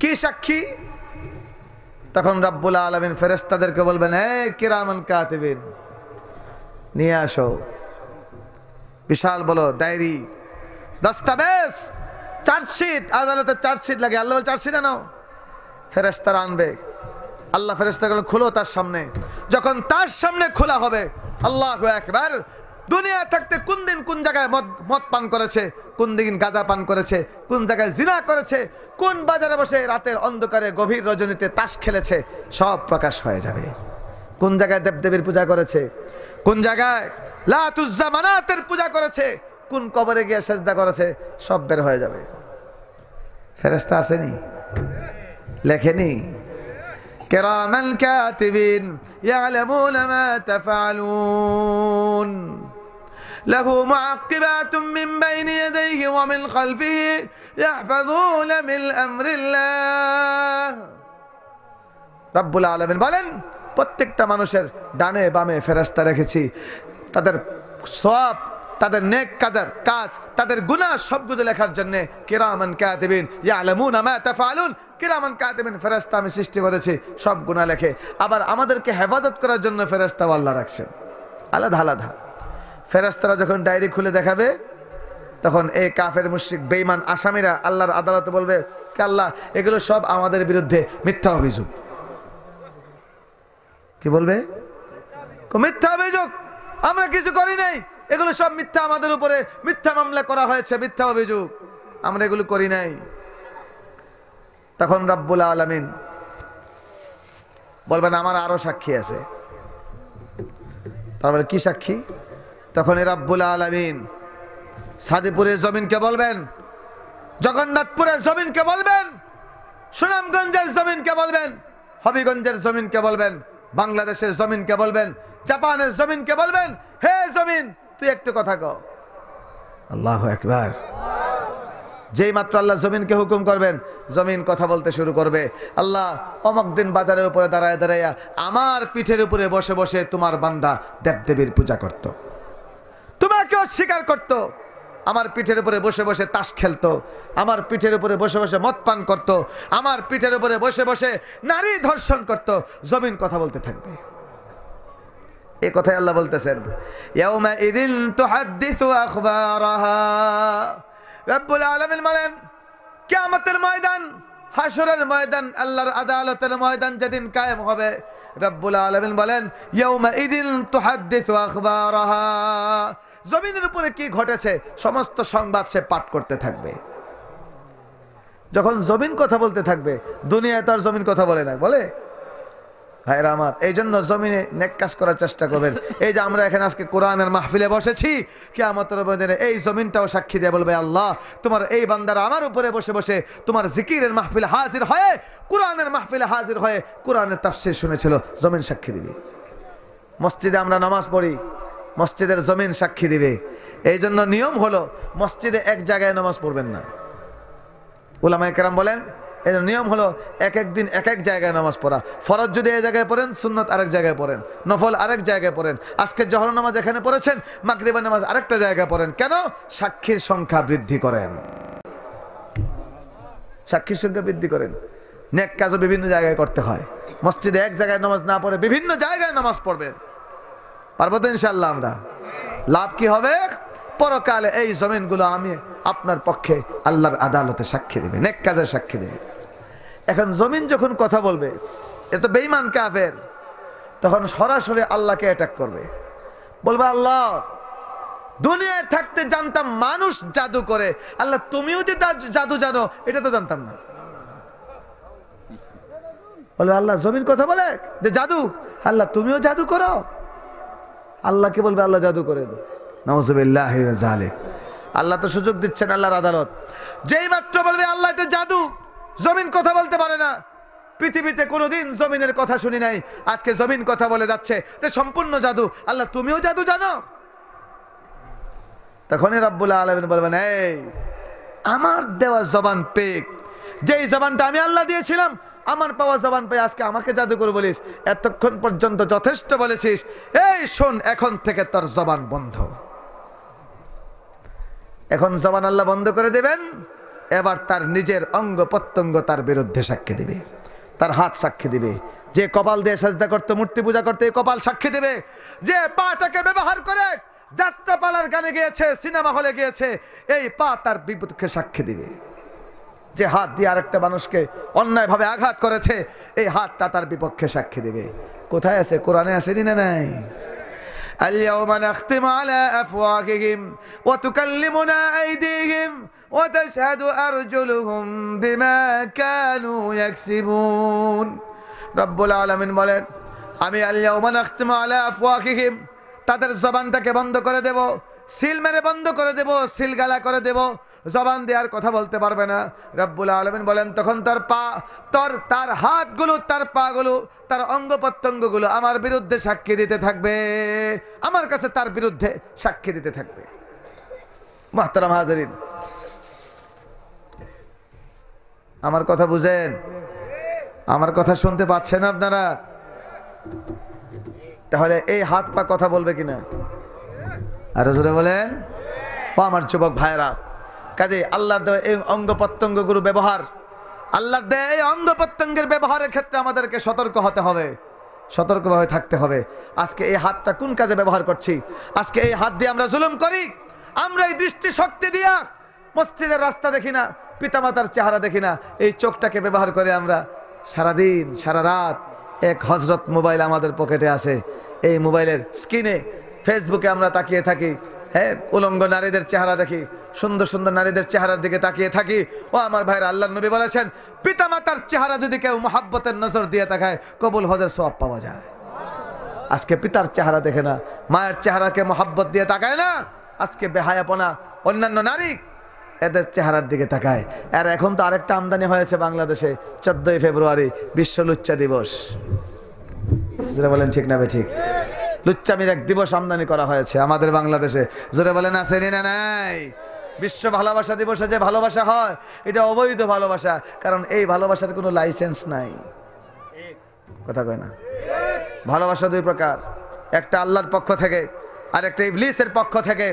কি সাক্ষী? তখন রাব্বুল আলামিন ফেরেশতাদেরকে বলবেন, এই কিরামান কাতিবিন, নিয়ে আসো বিশাল বলো ডায়েরি, দস্তাবেজ, চার্জশিট। আদালতে চার্জশিট লাগে, আল্লাহ বলে চার্জশিট আনো। ফেরেশতারা আনবে, আল্লাহ ফেরেশতাগুলো খুলো তার সামনে। যখন তার সামনে খোলা হবে, আল্লাহু আকবার, দুনিয়া থাকতে কোন দিন কোন জায়গায় মদ পান করেছে, কোন দিন গাঁজা পান করেছে, কোন জায়গায় জিনা করেছে, কোন বাজারে বসে রাতের অন্ধকারে গভীর রজনীতে তাস খেলেছে, সব প্রকাশ হয়ে যাবে। কোন জায়গায় দেবদেবীর পূজা করেছে, কোন জায়গায় লাত উজ্জা মানাতের পূজা করেছে, কোন কবরে গিয়ে সেজদা করেছে, সব বের হয়ে যাবে। ফেরেশতা আসেনি? লেখেনি? কিরামান কাতিবিন ইয়ালামুনা মা তাফআলুন লাহু মুআক্কিবাতুম মিন বাইনি ইয়াদাইহি ওয়া মিন খালফিহি ইয়াহফাযুনা মিন আমরিল্লাহ। রাব্বুল আলামিন বলেন, প্রত্যেকটা মানুষের ডানে বামে ফেরেশতা রেখেছি। তাদের সওয়াব, তাদের নেক কাজের কাজ, তাদের গুনাহ সবগুলো লেখার জন্য কিরামান কাতিবিন ইয়ালামুনা মা তাফআলুন, কিরামান কাতিবিন ফেরেশতা আমি সৃষ্টি করেছি, সব গুনাহ লেখে। আবার আমাদেরকে হেফাজত করার জন্য ফেরেশতাও আল্লাহ রাখছেন আলাদা আলাদা। ফেরেশতারা যখন ডায়েরি খুলে দেখাবে, তখন এই কাফের মুশরিক বেঈমান আসামিরা আল্লাহর আদালতে বলবে, কে আল্লাহ, এগুলো সব আমাদের বিরুদ্ধে মিথ্যা অভিযোগ। কি বলবে? মিথ্যা অভিযোগ, আমরা কিছু করি নাই, এগুলো সব মিথ্যা, আমাদের উপরে মিথ্যা মামলা করা হয়েছে, মিথ্যা অভিযোগ, আমরা এগুলো করি নাই। তখন রাব্বুল আলামিন বলবেন আমার আরো সাক্ষী আছে। তারপরে কি সাক্ষী? তখন রাব্বুল আলামিন সাদিপুরের জমিনকে বলবেন, জগন্নাথপুরের জমিনকে বলবেন, সুনামগঞ্জের জমিনকে বলবেন, হবিগঞ্জের জমিনকে বলবেন, বাংলাদেশের জমিনকে বলবেন, জাপানের জমিনকে বলবেন, হে জমিন তুই একটু কথা কও। আল্লাহু আকবার। যেই মাত্র আল্লাহ জমিনকে হুকুম করবেন, জমিন কথা বলতে শুরু করবে। আল্লাহ অমুক দিন বাজারের উপরে দাঁড়ায় দাঁড়াইয়া আমার পিঠের উপরে বসে বসে তোমার বান্দা দেবদেবীর পূজা করত, তোমাকে অস্বীকার করত, আমার পিঠের উপরে বসে বসে তাস খেলতো, আমার পিঠের উপরে বসে বসে মদ পান করত, আমার পিঠের উপরে বসে বসে নারী ধর্ষণ করত। জমিন কথা বলতে থাকবে। এই কথাই আল্লাহ বলতেছেন, ইয়াউমা ইদিন তুহাদ্দিসু আখবারাহা। রব্বুল আলামিন বলেন, কিয়ামতের ময়দান, হাসরের ময়দান, আল্লাহর আদালতের ময়দান যেদিন কায়েম হবে, রব্বুল আলামিন বলেন, ইয়াউমা ইদিন তুহাদ্দিসু আখবারাহা। জমিনের উপরে কি ঘটেছে সমস্ত সংবাদ সে পাঠ করতে থাকবে। যখন জমিন কথা বলতে থাকবে, দুনিয়ায় তার জমিন কথা বলে না, বলে? ভাইরা আমার, এই জন্য জমিনে নেক কাজ করার চেষ্টা করবেন। এই যে আমরা এখানে আজকে কোরআনের মাহফিলে বসেছি, কিয়ামতের ময়দানে এই জমিনটাও সাক্ষী দিয়ে বলবে, আল্লাহ তোমার এই বান্দারা আমার উপরে বসে বসে তোমার জিকিরের মাহফিলে হাজির হয়ে, কোরআনের মাহফিলে হাজির হয়ে কোরআনের তাফসীর শুনেছিল, জমিন সাক্ষী দিবে। মসজিদে আমরা নামাজ পড়ি, মসজিদের জমিন সাক্ষী দিবে। এই জন্য নিয়ম হলো মসজিদে এক জায়গায় নামাজ পড়বেন না। উলামায়ে কেরাম বলেন, এর নিয়ম হলো এক এক দিন এক এক জায়গায় নামাজ পড়া। ফরজ যদি এই জায়গায় পড়েন, সুন্নত আরেক জায়গায় পড়েন, নফল আরেক জায়গায় পড়েন। আজকে জোহর নামাজ এখানে পড়েছেন, মাগরিবের নামাজ আরেকটা জায়গায় পড়েন। কেন? সাক্ষীর সংখ্যা বৃদ্ধি করেন, সাক্ষীর সংখ্যা বৃদ্ধি করেন। নেক কাজও বিভিন্ন জায়গায় করতে হয়। মসজিদে এক জায়গায় নামাজ না পড়ে বিভিন্ন জায়গায় নামাজ পড়বেন। পারবো তো ইনশাআল্লাহ আমরা? লাভ কি হবে? পরকালে এই জমিনগুলো আমি আপনার পক্ষে আল্লাহর আদালতে সাক্ষী দিবে, নেক কাজের সাক্ষী দিবে। এখন জমিন যখন কথা বলবে, এটা বেঈমান কাফের, তখন সরাসরি আল্লাহকে অ্যাটাক করবে, বলবে আল্লাহ দুনিয়ায় থাকতে জানতাম মানুষ জাদু করে, আল্লাহ তুমিও যে জাদু জানো এটা তো জানতাম না। বলবে আল্লাহ জমিন কথা বলে যে জাদু, আল্লাহ তুমিও জাদু করো। আল্লাহকে বলবে আল্লাহ জাদু করে, নাউযুবিল্লাহি মিন যালিক। আল্লাহ তো সুযোগ দিচ্ছেন, আল্লাহর আদালত। যেই মাত্র বলবে আল্লাহ এটা জাদু, জমিন কথা বলতে পারে না, পৃথিবীতে কোনোদিন জমিনের কথা শুনি নাই, আজকে জমিন কথা বলে যাচ্ছে, এটা সম্পূর্ণ জাদু, আল্লাহ তুমিও জাদু জানো। তখনই রব্বুল আলামিন বলবেন, এই আমার দেওয়া জবান পেয়ে, যেই জবানটা আমি আল্লাহ দিয়েছিলাম, আমার পাওয়া জবান পেয়ে আজকে আমাকে জাদু করে বলিস, এতক্ষণ পর্যন্ত যথেষ্ট বলেছিস, এই শোন এখন থেকে তোর জবান বন্ধ। এখন জবান আল্লাহ বন্ধ করে দেবেন। এবার তার নিজের অঙ্গ প্রত্যঙ্গ তার বিরুদ্ধে সাক্ষী দিবে, তার হাত সাক্ষী দিবে। যে কপাল দিয়ে সাজদা করতে, মূর্তি পূজা করতে, এই কপাল সাক্ষী দিবে। যে পাটাকে ব্যবহার করে যাত্রাপালার গানে গিয়েছে, সিনেমা হলে গিয়েছে, এই পা তার বিপক্ষে সাক্ষী দিবে। যে হাত দিয়ে আরেকটা মানুষকে অন্যায়ভাবে আঘাত করেছে, এই হাতটা তার বিপক্ষে সাক্ষী দিবে। কোথায় আছে? কোরআনে আছে না নাই? اليوم نختم على أفواههم وتكلمنا أيديهم وتشهد أرجلهم بما كانوا يكسبون। রব্বুল আলামিন বলেন, আমি اليوم نختم على أفواههم, তাদের জবানটাকে বন্ধ করে দেব, সিল মেরে বন্ধ করে দেব, সিলগালা করে দেব, জবান দিয়ে আর কথা বলতে পারবে না। রব্বুল আলামিন বলেন, তখন তার পা, তার হাতগুলো, তার পাগুলো, তার অঙ্গ প্রত্যঙ্গগুলো আমার বিরুদ্ধে সাক্ষী দিতে থাকবে, আমার কাছে তার বিরুদ্ধে সাক্ষী দিতে থাকবে। মুহতারাম হাজিরিন, আমার কথা বুঝেন? আমার কথা শুনতে পাচ্ছেন আপনারা? তাহলে এই হাত পা কথা বলবে কিনা? আর জোরে বলেন। ও আমার যুবক ভাইরা, কাজে আল্লাহর দেওয়া এই অঙ্গ প্রত্যঙ্গগুলো ব্যবহার, আল্লাহর দেওয়া এই অঙ্গ প্রত্যঙ্গের ব্যবহারের ক্ষেত্রে আমাদেরকে সতর্ক হতে হবে, সতর্কভাবে থাকতে হবে। আজকে এই হাতটা কোন কাজে ব্যবহার করছি? আজকে এই হাত দিয়ে আমরা জুলুম করি। আমরা এই দৃষ্টি শক্তি দিয়া মসজিদের রাস্তা দেখি না, পিতামাতার চেহারা দেখি না, এই চোখটাকে ব্যবহার করে আমরা সারাদিন সারা রাত এক হজরত মোবাইল আমাদের পকেটে আসে, এই মোবাইলের স্ক্রিনে ফেসবুকে আমরা তাকিয়ে থাকি, হ্যাঁ, উলঙ্গ নারীদের চেহারা দেখি, সুন্দর সুন্দর নারীদের চেহারার দিকে তাকিয়ে থাকি। ও আমার ভাইরা, আল্লাহর নবী বলেছেন, পিতামাতার চেহারা যদি কেউ মুহাব্বতের নজর দিয়ে তাকায়, কবুল হজের সওয়াব পাওয়া যায়। আজকে পিতার চেহারা দেখে না, মায়ের চেহারাকে মুহাব্বত দিয়ে তাকায় না। আজকে বেহায়াপনা, অন্যান্য নারী এদের চেহারার দিকে তাকায়। আর এখন তো আরেকটা আমদানি হয়েছে বাংলাদেশে, 14ই ফেব্রুয়ারি বিশ্ব লুচ্চা দিবস। বলেন ঠিক না? ঠিক, লুচ্চামির এক দিবস আমদানি করা হয়েছে আমাদের বাংলাদেশে। জোরে বলেন আছে না নাই? বিশ্ব ভালোবাসা দিবসে যে ভালোবাসা হয়, এটা অবৈধ ভালোবাসা, কারণ এই ভালোবাসার কোনো লাইসেন্স নাই। কথা কয় না? ভালোবাসা দুই প্রকার, একটা আল্লাহর পক্ষ থেকে আর একটা ইবলিসের পক্ষ থেকে।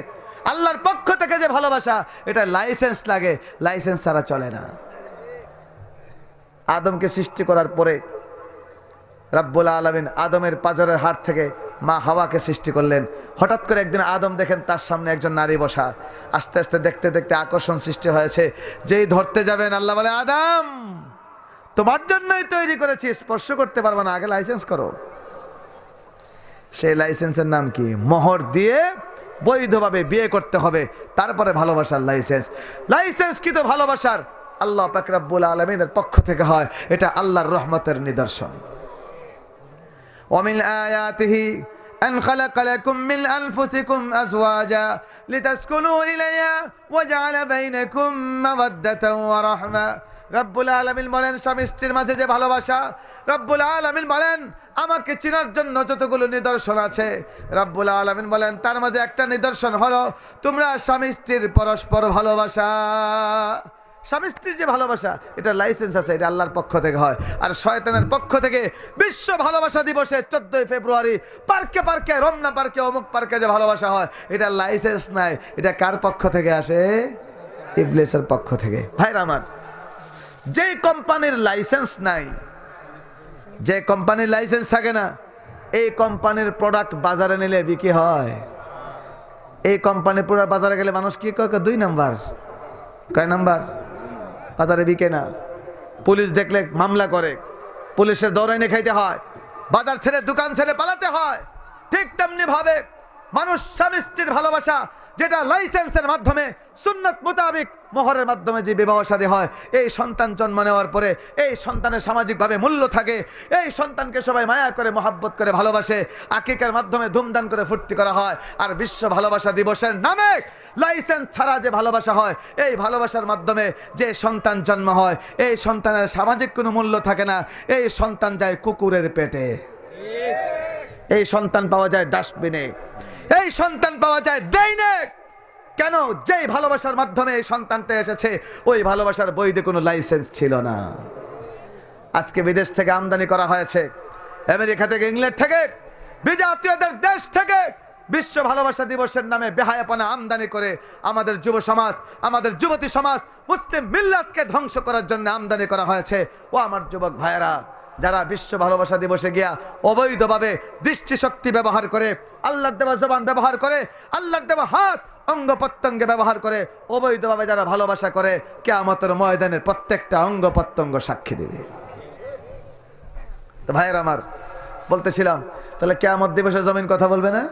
আল্লাহর পক্ষ থেকে যে ভালোবাসা, এটা লাইসেন্স লাগে, লাইসেন্স ছাড়া চলে না। আদমকে সৃষ্টি করার পরে রব্বুল আলামিন আদমের পাঁজরের হাড় থেকে মা হাওয়াকে সৃষ্টি করলেন। হঠাৎ করে একদিন আদম দেখেন তার সামনে একজন নারী বসা। আস্তে আস্তে দেখতে দেখতে আকর্ষণ সৃষ্টি হয়েছে। যেই ধরতে যাবেন, আল্লাহ বলে, আদম তোমার জন্যই তৈরি করেছি, স্পর্শ করতে পারবে না, আগে লাইসেন্স করো। সেই লাইসেন্সের নাম কি? মোহর দিয়ে বৈধভাবে বিয়ে করতে হবে, তারপরে ভালোবাসার লাইসেন্স। লাইসেন্স কি তো ভালোবাসার আল্লাহ পাক রব্বুল আলামিনের পক্ষ থেকে হয়। এটা আল্লাহর রহমতের নিদর্শন। ومن آياته أن خلق لكم من أنفسكم أزواجا لتسكنوا إليها وجعل بينكم مودة ورحمة। রব্বুল আলামিন বলেন, স্বামী স্ত্রীর মাঝে যে ভালোবাসা, রব্বুল আলামিন বলেন আমাকে চেনার জন্য যতগুলো নিদর্শন আছে, রব্বুল আলামিন বলেন তার মাঝে একটা নিদর্শন হলো তোমরা স্বামী স্ত্রীর পরস্পর ভালোবাসা। স্বামী স্ত্রীর যে ভালোবাসা, এটা লাইসেন্স আছে, এটা আল্লাহর পক্ষ থেকে হয়। আর শয়তানের পক্ষ থেকে বিশ্ব ভালোবাসা দিবসে 14ই ফেব্রুয়ারি পার্কে পার্কে, রমনা পার্কে, অমুক পার্কে যে ভালোবাসা হয়, এটা লাইসেন্স নাই। এটা কার পক্ষ থেকে আসে? ইবলিসের পক্ষ থেকে। ভাইরা আমার, যে কোম্পানির লাইসেন্স নাই, যে কোম্পানির লাইসেন্স থাকে না, এই কোম্পানির প্রোডাক্ট বাজারে নিলে বিক্রি হয়। এই কোম্পানির প্রোডাক্ট বাজারে গেলে মানুষ কি কয়? 2 নাম্বার। কয় নাম্বার? বাজারে বিকে না। পুলিশ দেখলে মামলা করে, পুলিশের দৌড়াইনে খাইতে হয়, বাজার ছেড়ে দোকান ছেড়ে পালাতে হয়। ঠিক তেমনি ভাবে মানুষ স্বামী স্ত্রীর ভালোবাসা, যেটা লাইসেন্সের মাধ্যমে সুন্নাত মোতাবেক মোহরের মাধ্যমে যে বিবাহ শাদী হয়, এই সন্তান জন্ম নেওয়ার পরে এই সন্তানের সামাজিকভাবে মূল্য থাকে। এই সন্তানকে সবাই মায়া করে, মহাব্বত করে, ভালোবাসে। আকিকার মাধ্যমে ধুমধাম করে ফুর্তি করা হয়। আর বিশ্ব ভালোবাসা দিবসের নামে লাইসেন্স ছাড়া যে ভালোবাসা হয়, এই ভালোবাসার মাধ্যমে যে সন্তান জন্ম হয়, এই সন্তানের সামাজিক কোনো মূল্য থাকে না। এই সন্তান যায় কুকুরের পেটে, এই সন্তান পাওয়া যায় ডাস্টবিনে, এই সন্তান পাওয়া যায় ডাইনে। কেন? যেই ভালোবাসার মাধ্যমে এই সন্তানটা এসেছে ওই ভালোবাসার বৈধ কোনো লাইসেন্স ছিল না। আজকে বিদেশ থেকে আমদানি করা হয়েছে, আমেরিকা থেকে, ইংল্যান্ড থেকে, বিজাতীয়দের দেশ থেকে বিশ্ব ভালোবাসা দিবসের নামে বেহায়াপনা আমদানি করে আমাদের যুব সমাজ, আমাদের যুবতী সমাজ, মুসলিম মিল্লাতকে ধ্বংস করার জন্য আমদানি করা হয়েছে। ও আমার যুবক ভাইয়েরা, যারা বিশ্ব ভালোবাসা দিবসে গিয়া অবৈধভাবে দৃষ্টিশক্তি ব্যবহার করে, আল্লাহর দেওয়া জবান ব্যবহার করে, আল্লাহর দেওয়া হাত অঙ্গ প্রত্যঙ্গে ব্যবহার করে অবৈধভাবে যারা ভালোবাসা করে, কিয়ামতের ময়দানের প্রত্যেকটা অঙ্গ প্রত্যঙ্গ সাক্ষী দেবে। তো ভাইয়েরা আমার, বলতেছিলাম তাহলে কিয়ামত দিবসে জমিন কথা বলবে না?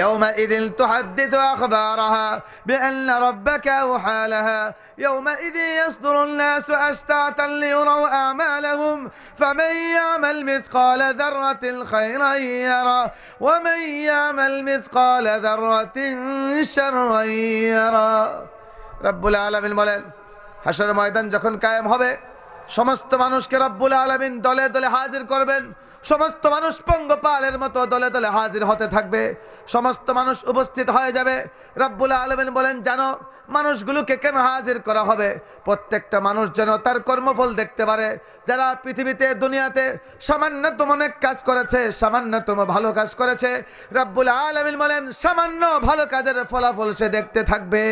يومئذ تحدث أخبارها بأن ربك أوحى لها يومئذ يصدر الناس أشتاتا ليروا أعمالهم فمن يعمل مثقال ذرة خيرا يره ومن يعمل مثقال ذرة شرا يره রব্বুল আলামিন বলেন, হাসরের ময়দান যখন কায়েম হবে, সমস্ত মানুষকে রব্বুল আলামিন দলে দলে হাজির করবেন। সমস্ত মানুষ পঙ্গপালের মতো দলে দলে হাজির হতে থাকবে, সমস্ত মানুষ উপস্থিত হয়ে যাবে। রব্বুল আলামিন বলেন, জানো মানুষগুলোকে কেন হাজির করা হবে? প্রত্যেকটা মানুষ যেন তার কর্মফল দেখতে পারে। যারা পৃথিবীতে, দুনিয়াতে সামান্যতম অনেক কাজ করেছে, সামান্যতম ভালো কাজ করেছে, রব্বুল আলামিন বলেন সামান্য ভালো কাজের ফলাফল সে দেখতে থাকবে।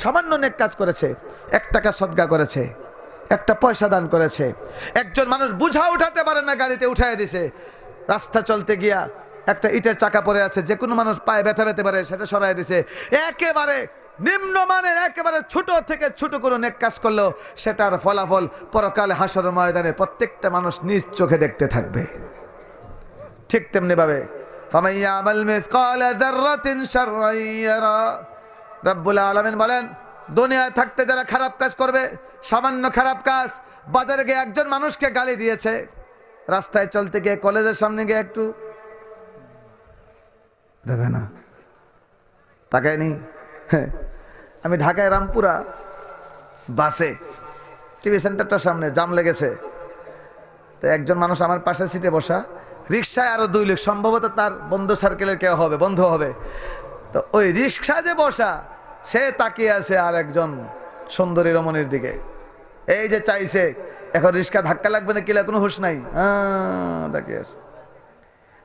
সামান্য অনেক কাজ করেছে, 1 টাকা সদকা করেছে, 1টা পয়সা দান করেছে, একজন মানুষ বুঝা উঠাতে পারে না, গাড়িতে উঠায় দিছে, রাস্তা চলতে গিয়া একটা ইটের চাকা পড়ে আছে, যে কোনো মানুষ পায়ে ব্যথা পেতে পারে, সেটা সরাই দিছে। একেবারে নিম্নমানের, একেবারে ছোট থেকে ছোট কোনো নেক কাজ করলো, সেটার ফলাফল পরকালে হাসর ময়দানে প্রত্যেকটা মানুষ নিজ চোখে দেখতে থাকবে। ঠিক তেমনি ভাবে ফামাইয়া আমাল মিসকালা যাররাতিন শাররান ইয়ারা, রব্বুল আলামিন বলেন দুনিয়ায় থাকতে যারা খারাপ কাজ করবে, সামান্য খারাপ কাজ, বাজারে গিয়ে একজন মানুষকে গালি দিয়েছে, রাস্তায় চলতে গিয়ে, কলেজের সামনে গিয়ে একটু দেখে না, তাকায়নি। আমি ঢাকায় রামপুরা বাসে টিভি সেন্টারটার সামনে জাম লেগেছে, তো একজন মানুষ আমার পাশের সিটে বসা, রিক্সায় আরো 2 লোক, সম্ভবত তার বন্ধু সার্কেলের কেউ হবে, বন্ধু হবে। তো ওই রিক্সা যে বসা, সে তাকিয়ে আছে আর একজন সুন্দরী রমণীর দিকে, এই যে চাইছে এখন রিক্সা ধাক্কা লাগবে না কিলা, কোনো হুঁশ নাই, তাকিয়ে আছে।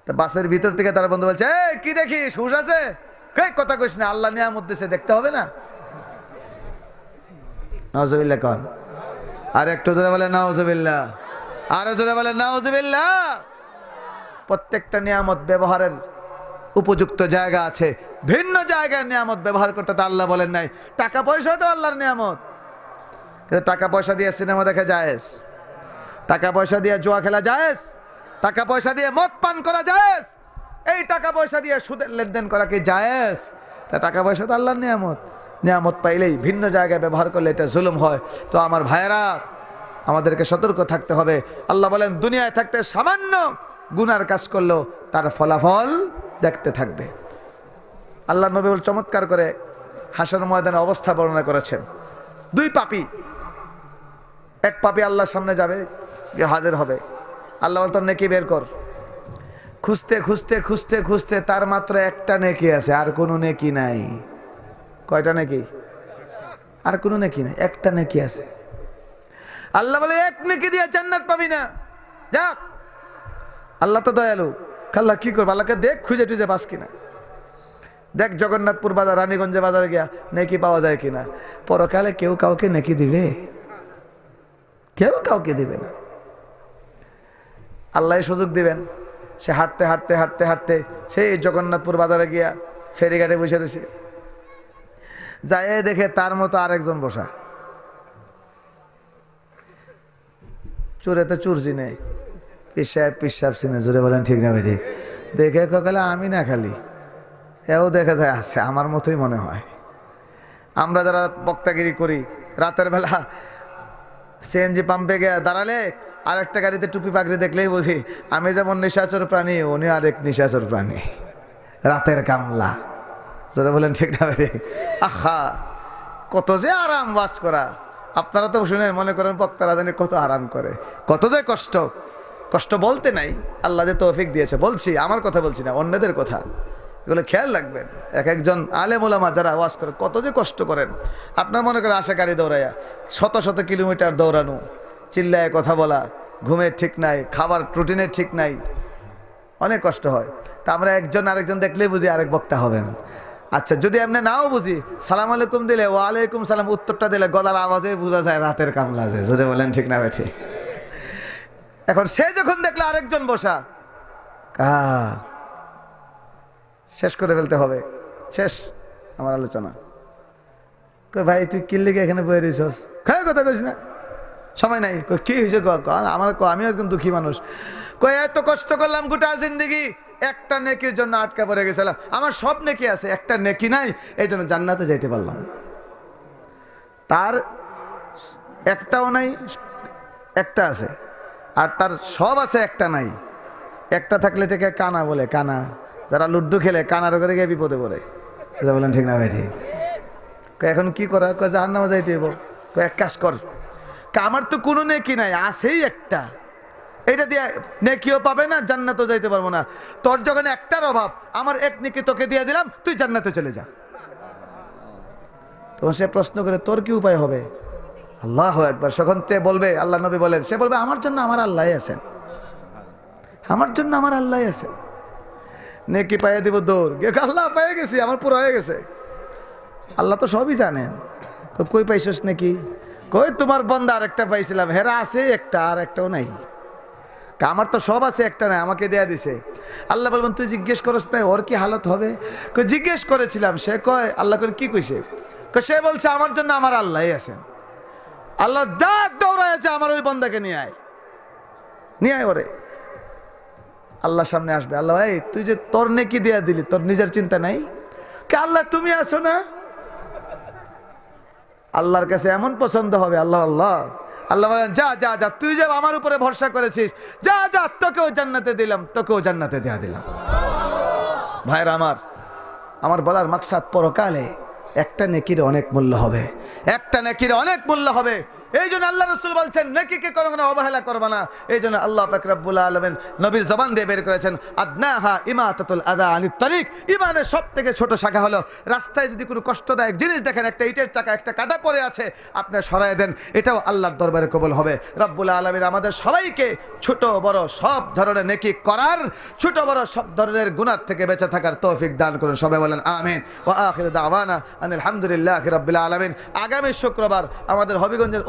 তা বাসের ভিতর থেকে তার বন্ধু বলছে, কি দেখিস, হুঁশ আছে? কথা কইস না, আল্লাহ নিয়ামত দিয়েছে, দেখতে হবে না? নাউজুবিল্লাহ কর, আর একটু জোরে বলে নাউজুবিল্লাহ, আরো জোরে বলে নাউজুবিল্লাহ। প্রত্যেকটা নিয়ামত ব্যবহারের উপযুক্ত জায়গা আছে, ভিন্ন জায়গায় নিয়ামত ব্যবহার করতে তো আল্লাহ বলেন নাই। টাকা পয়সা তো আল্লাহর নিয়ামত, কিন্তু টাকা পয়সা দিয়ে সিনেমা দেখা জায়েজ, টাকা পয়সা দিয়ে জুয়া খেলা জায়েজ, টাকা পয়সা দিয়ে মদ পান করা জায়েজ, এই টাকা পয়সা দিয়ে সুদের লেনদেন করা কি জায়েজ? তা টাকা পয়সা তো আল্লাহর নিয়ামত, নিয়ামত পাইলেই ভিন্ন জায়গায় ব্যবহার করলে এটা জুলুম হয়। তো আমার ভাইয়েরা, আমাদেরকে সতর্ক থাকতে হবে। আল্লাহ বলেন দুনিয়ায় থাকতে সামান্য গুনার কাজ করলো, তার ফলাফল দেখতে থাকবে। আল্লাহ নবী চমৎকার করে হাসর ময়দানের অবস্থা বর্ণনা করেছেন। 2 পাপী, এক পাপী আল্লাহর সামনে যাবে, হাজির হবে। আল্লাহ বলতো নেকি বের কর, খুঁজতে খুঁজতে খুঁজতে খুঁজতে তার মাত্র 1টা নেকি আছে, আর কোনো নেকি নাই। কয়টা নেকি? আর কোনো নেকি নাই, 1টা নেকি আছে। আল্লাহ বলে 1 নেকি দিয়ে জান্নাত পাবি না, যা। আল্লাহ তো দয়ালু, আল্লাহ কি করবো? আল্লাহকে দেখ, খুঁজে টুজে পাস কিনা, দেখ জগন্নাথপুর বাজার, রানীগঞ্জে বাজারে গিয়া নেকি পাওয়া যায় কিনা। পরকালে কেউ কাউকে নেকি দিবে? কেউ কাউকে দিবে না। আল্লাহ সুযোগ দিবেন, সে হাঁটতে হাঁটতে হাঁটতে হাঁটতে সেই জগন্নাথপুর বাজারে গিয়া ফেরিঘাটে বসে রয়েছে, যায় দেখে তার মতো আরেকজন বসা, চুরেতে চুর চিনে, পিসাব চিনে, জোরে বলেন ঠিক না ঠিক? দেখে কালে আমি না খালি এও দেখা যায় আছে, আমার মতোই মনে হয়। আমরা যারা বক্তাগিরি করি, রাতের বেলা সিএনজি পাম্পে গিয়ে দাঁড়ালে আরেকটা গাড়িতে টুপি পাগড়ি দেখলেই বুঝি আমি যেমন নিশাচর প্রাণী, উনি আরেক নিশাচর প্রাণী, রাতের কামলা। যেটা বলেন ঠিক না ঠিক? আহা, কত যে আরাম বাস করা। আপনারা তো শুনে মনে করেন বক্তারা জানি কত আরাম করে, কত যে কষ্ট। কষ্ট বলতে নাই, আল্লাহ যে তৌফিক দিয়েছে, বলছি আমার কথা বলছি না, অন্যদের কথা। এগুলো খেয়াল রাখবেন। এক একজন আলেম ওলামা যারা ওয়াজ করে কত যে কষ্ট করেন। আপনার মনে করেন আশা গাড়ি দৌড়াইয়া শত শত কিলোমিটার দৌড়ানো, চিল্লায় কথা বলা, ঘুমের ঠিক নাই, খাবার রুটিনের ঠিক নাই, অনেক কষ্ট হয়। তা আমরা একজন আরেকজন দেখলেই বুঝি আরেক বক্তা হবেন। আচ্ছা যদি এমনি নাও বুঝি, সালাম আলাইকুম দিলে ওয়ালাইকুম সালাম উত্তরটা দিলে গলার আওয়াজে বোঝা যায় রাতের কামলা আছে। জোরে বলেন ঠিক না বেঠি? এখন সে যখন দেখলে আরেকজন বসা, শেষ করে ফেলতে হবে। শেষ আমার আলোচনা। কই ভাই তুই কি লিগে এখানে বয়ে রয়েছস? খায় কথা কইস না, সময় নাই। কি হয়েছে? আমার আমিও একদম দুঃখী মানুষ। কই এত কষ্ট করলাম গোটা জিন্দেগি, একটা নেকির জন্য আটকা পড়ে গেছিলাম। আমার সব নেকি আছে, একটা নেকি নাই, এই জন্য জান্নাতে যাইতে পারলাম। তার একটাও নাই, একটা আছে। আর তার সব আছে, একটা নাই। একটা থাকলে এটাকে কানা বলে। কানা যারা লুড্ডু খেলে কানার করে গিয়ে বিপদে পড়ে। বলেন ঠিক না ভাই? ঠিক। এখন কি করা? জাহান্নামে যাইতে হইব। এক কাজ কর, আমার তো কোনো নেকি নাই, আছেই একটা, এইটা দিয়ে নেকিও পাবে না, জান্নাতও যাইতে পারবো না। তোর যখন একটার অভাব, আমার এক নেকি তোকে দিয়ে দিলাম, তুই জান্নাতে চলে যা। তখন সে প্রশ্ন করে তোর কি উপায় হবে? আল্লাহু আকবার। যখন তে বলবে, আল্লাহ নবী বলেন, সে বলবে আমার জন্য আমার আল্লাহ আছেন, আমার জন্য আমার আল্লাহ আছেন। নেকি পাইয়ে দিব দৌড়, আল্লাহ পাইয়ে গেছি, আমার পুরো হয়ে গেছে। আল্লাহ তো সবই জানেন। কই পাইছস নাকি? কই তোমার বন্দা আর একটা পাইছিলাম, হেরা আছে একটা, আর একটাও নাই। আমার তো সব আছে, একটা নাই, আমাকে দেয়া দিছে। আল্লাহ বলবেন তুই জিজ্ঞেস করস না ওর কি হালত হবে? জিজ্ঞেস করেছিলাম। সে কয় আল্লাহ করে কি কইছে? সে বলছে আমার জন্য আমার আল্লাহ আছেন। আল্লাহ দাঁত দৌড়াইছে, আমার ওই বন্দাকে নিয়ে আয়, নিয়ে আয় ওরে। আল্লাহ সামনে আসবে, আল্লাহ এই তুই যে তোর নেকি দেয়া দিলি, তোর নিজের চিন্তা নাই? কে আল্লাহ তুমি আছো না? আল্লাহর কাছে এমন পছন্দ হবে। আল্লাহ আল্লাহ আল্লাহ বলেন যা যা যা, তুই যে আমার উপরে ভরসা করেছিস, যা যা, তোকেও জান্নাতে দিলাম, তোকেও জান্নাতে দেয়া দিলাম। ভাইরা আমার বলার মাকসাদ, পরকালে একটা নেকির অনেক মূল্য হবে, একটা নেকির অনেক মূল্য হবে। এই জন্য আল্লাহ রাসূল বলছেন নেকিকে করবে না, অবহেলা করবে না। এই জন্য আল্লাহ পাক রব্বুল আলামিন নবীর জবান দিয়ে বের করেছেন আদনাহা ইমাতাতুল আদা আনিত তারিক। ঈমানের সবথেকে ছোট শাখা হলো, রাস্তায় যদি কোনো কষ্টদায়ক জিনিস দেখেন, একটা ইটের চাকা, একটা কাঁটা পড়ে আছে, আপনি সরায় দেন, এটাও আল্লাহর দরবারে কবুল হবে। রব্বুল আলামিন আমাদের সবাইকে ছোট বড় সব ধরনের নেকি করার, ছোট বড় সব ধরনের গুনাহ থেকে বেঁচে থাকার তৌফিক দান করুন। সবাই বলেন আমিন। ওয়া আখিরু দাওয়ানা আনিল হামদুলিল্লাহি রাব্বিল আলামিন। আগামী শুক্রবার আমাদের হবিগঞ্জের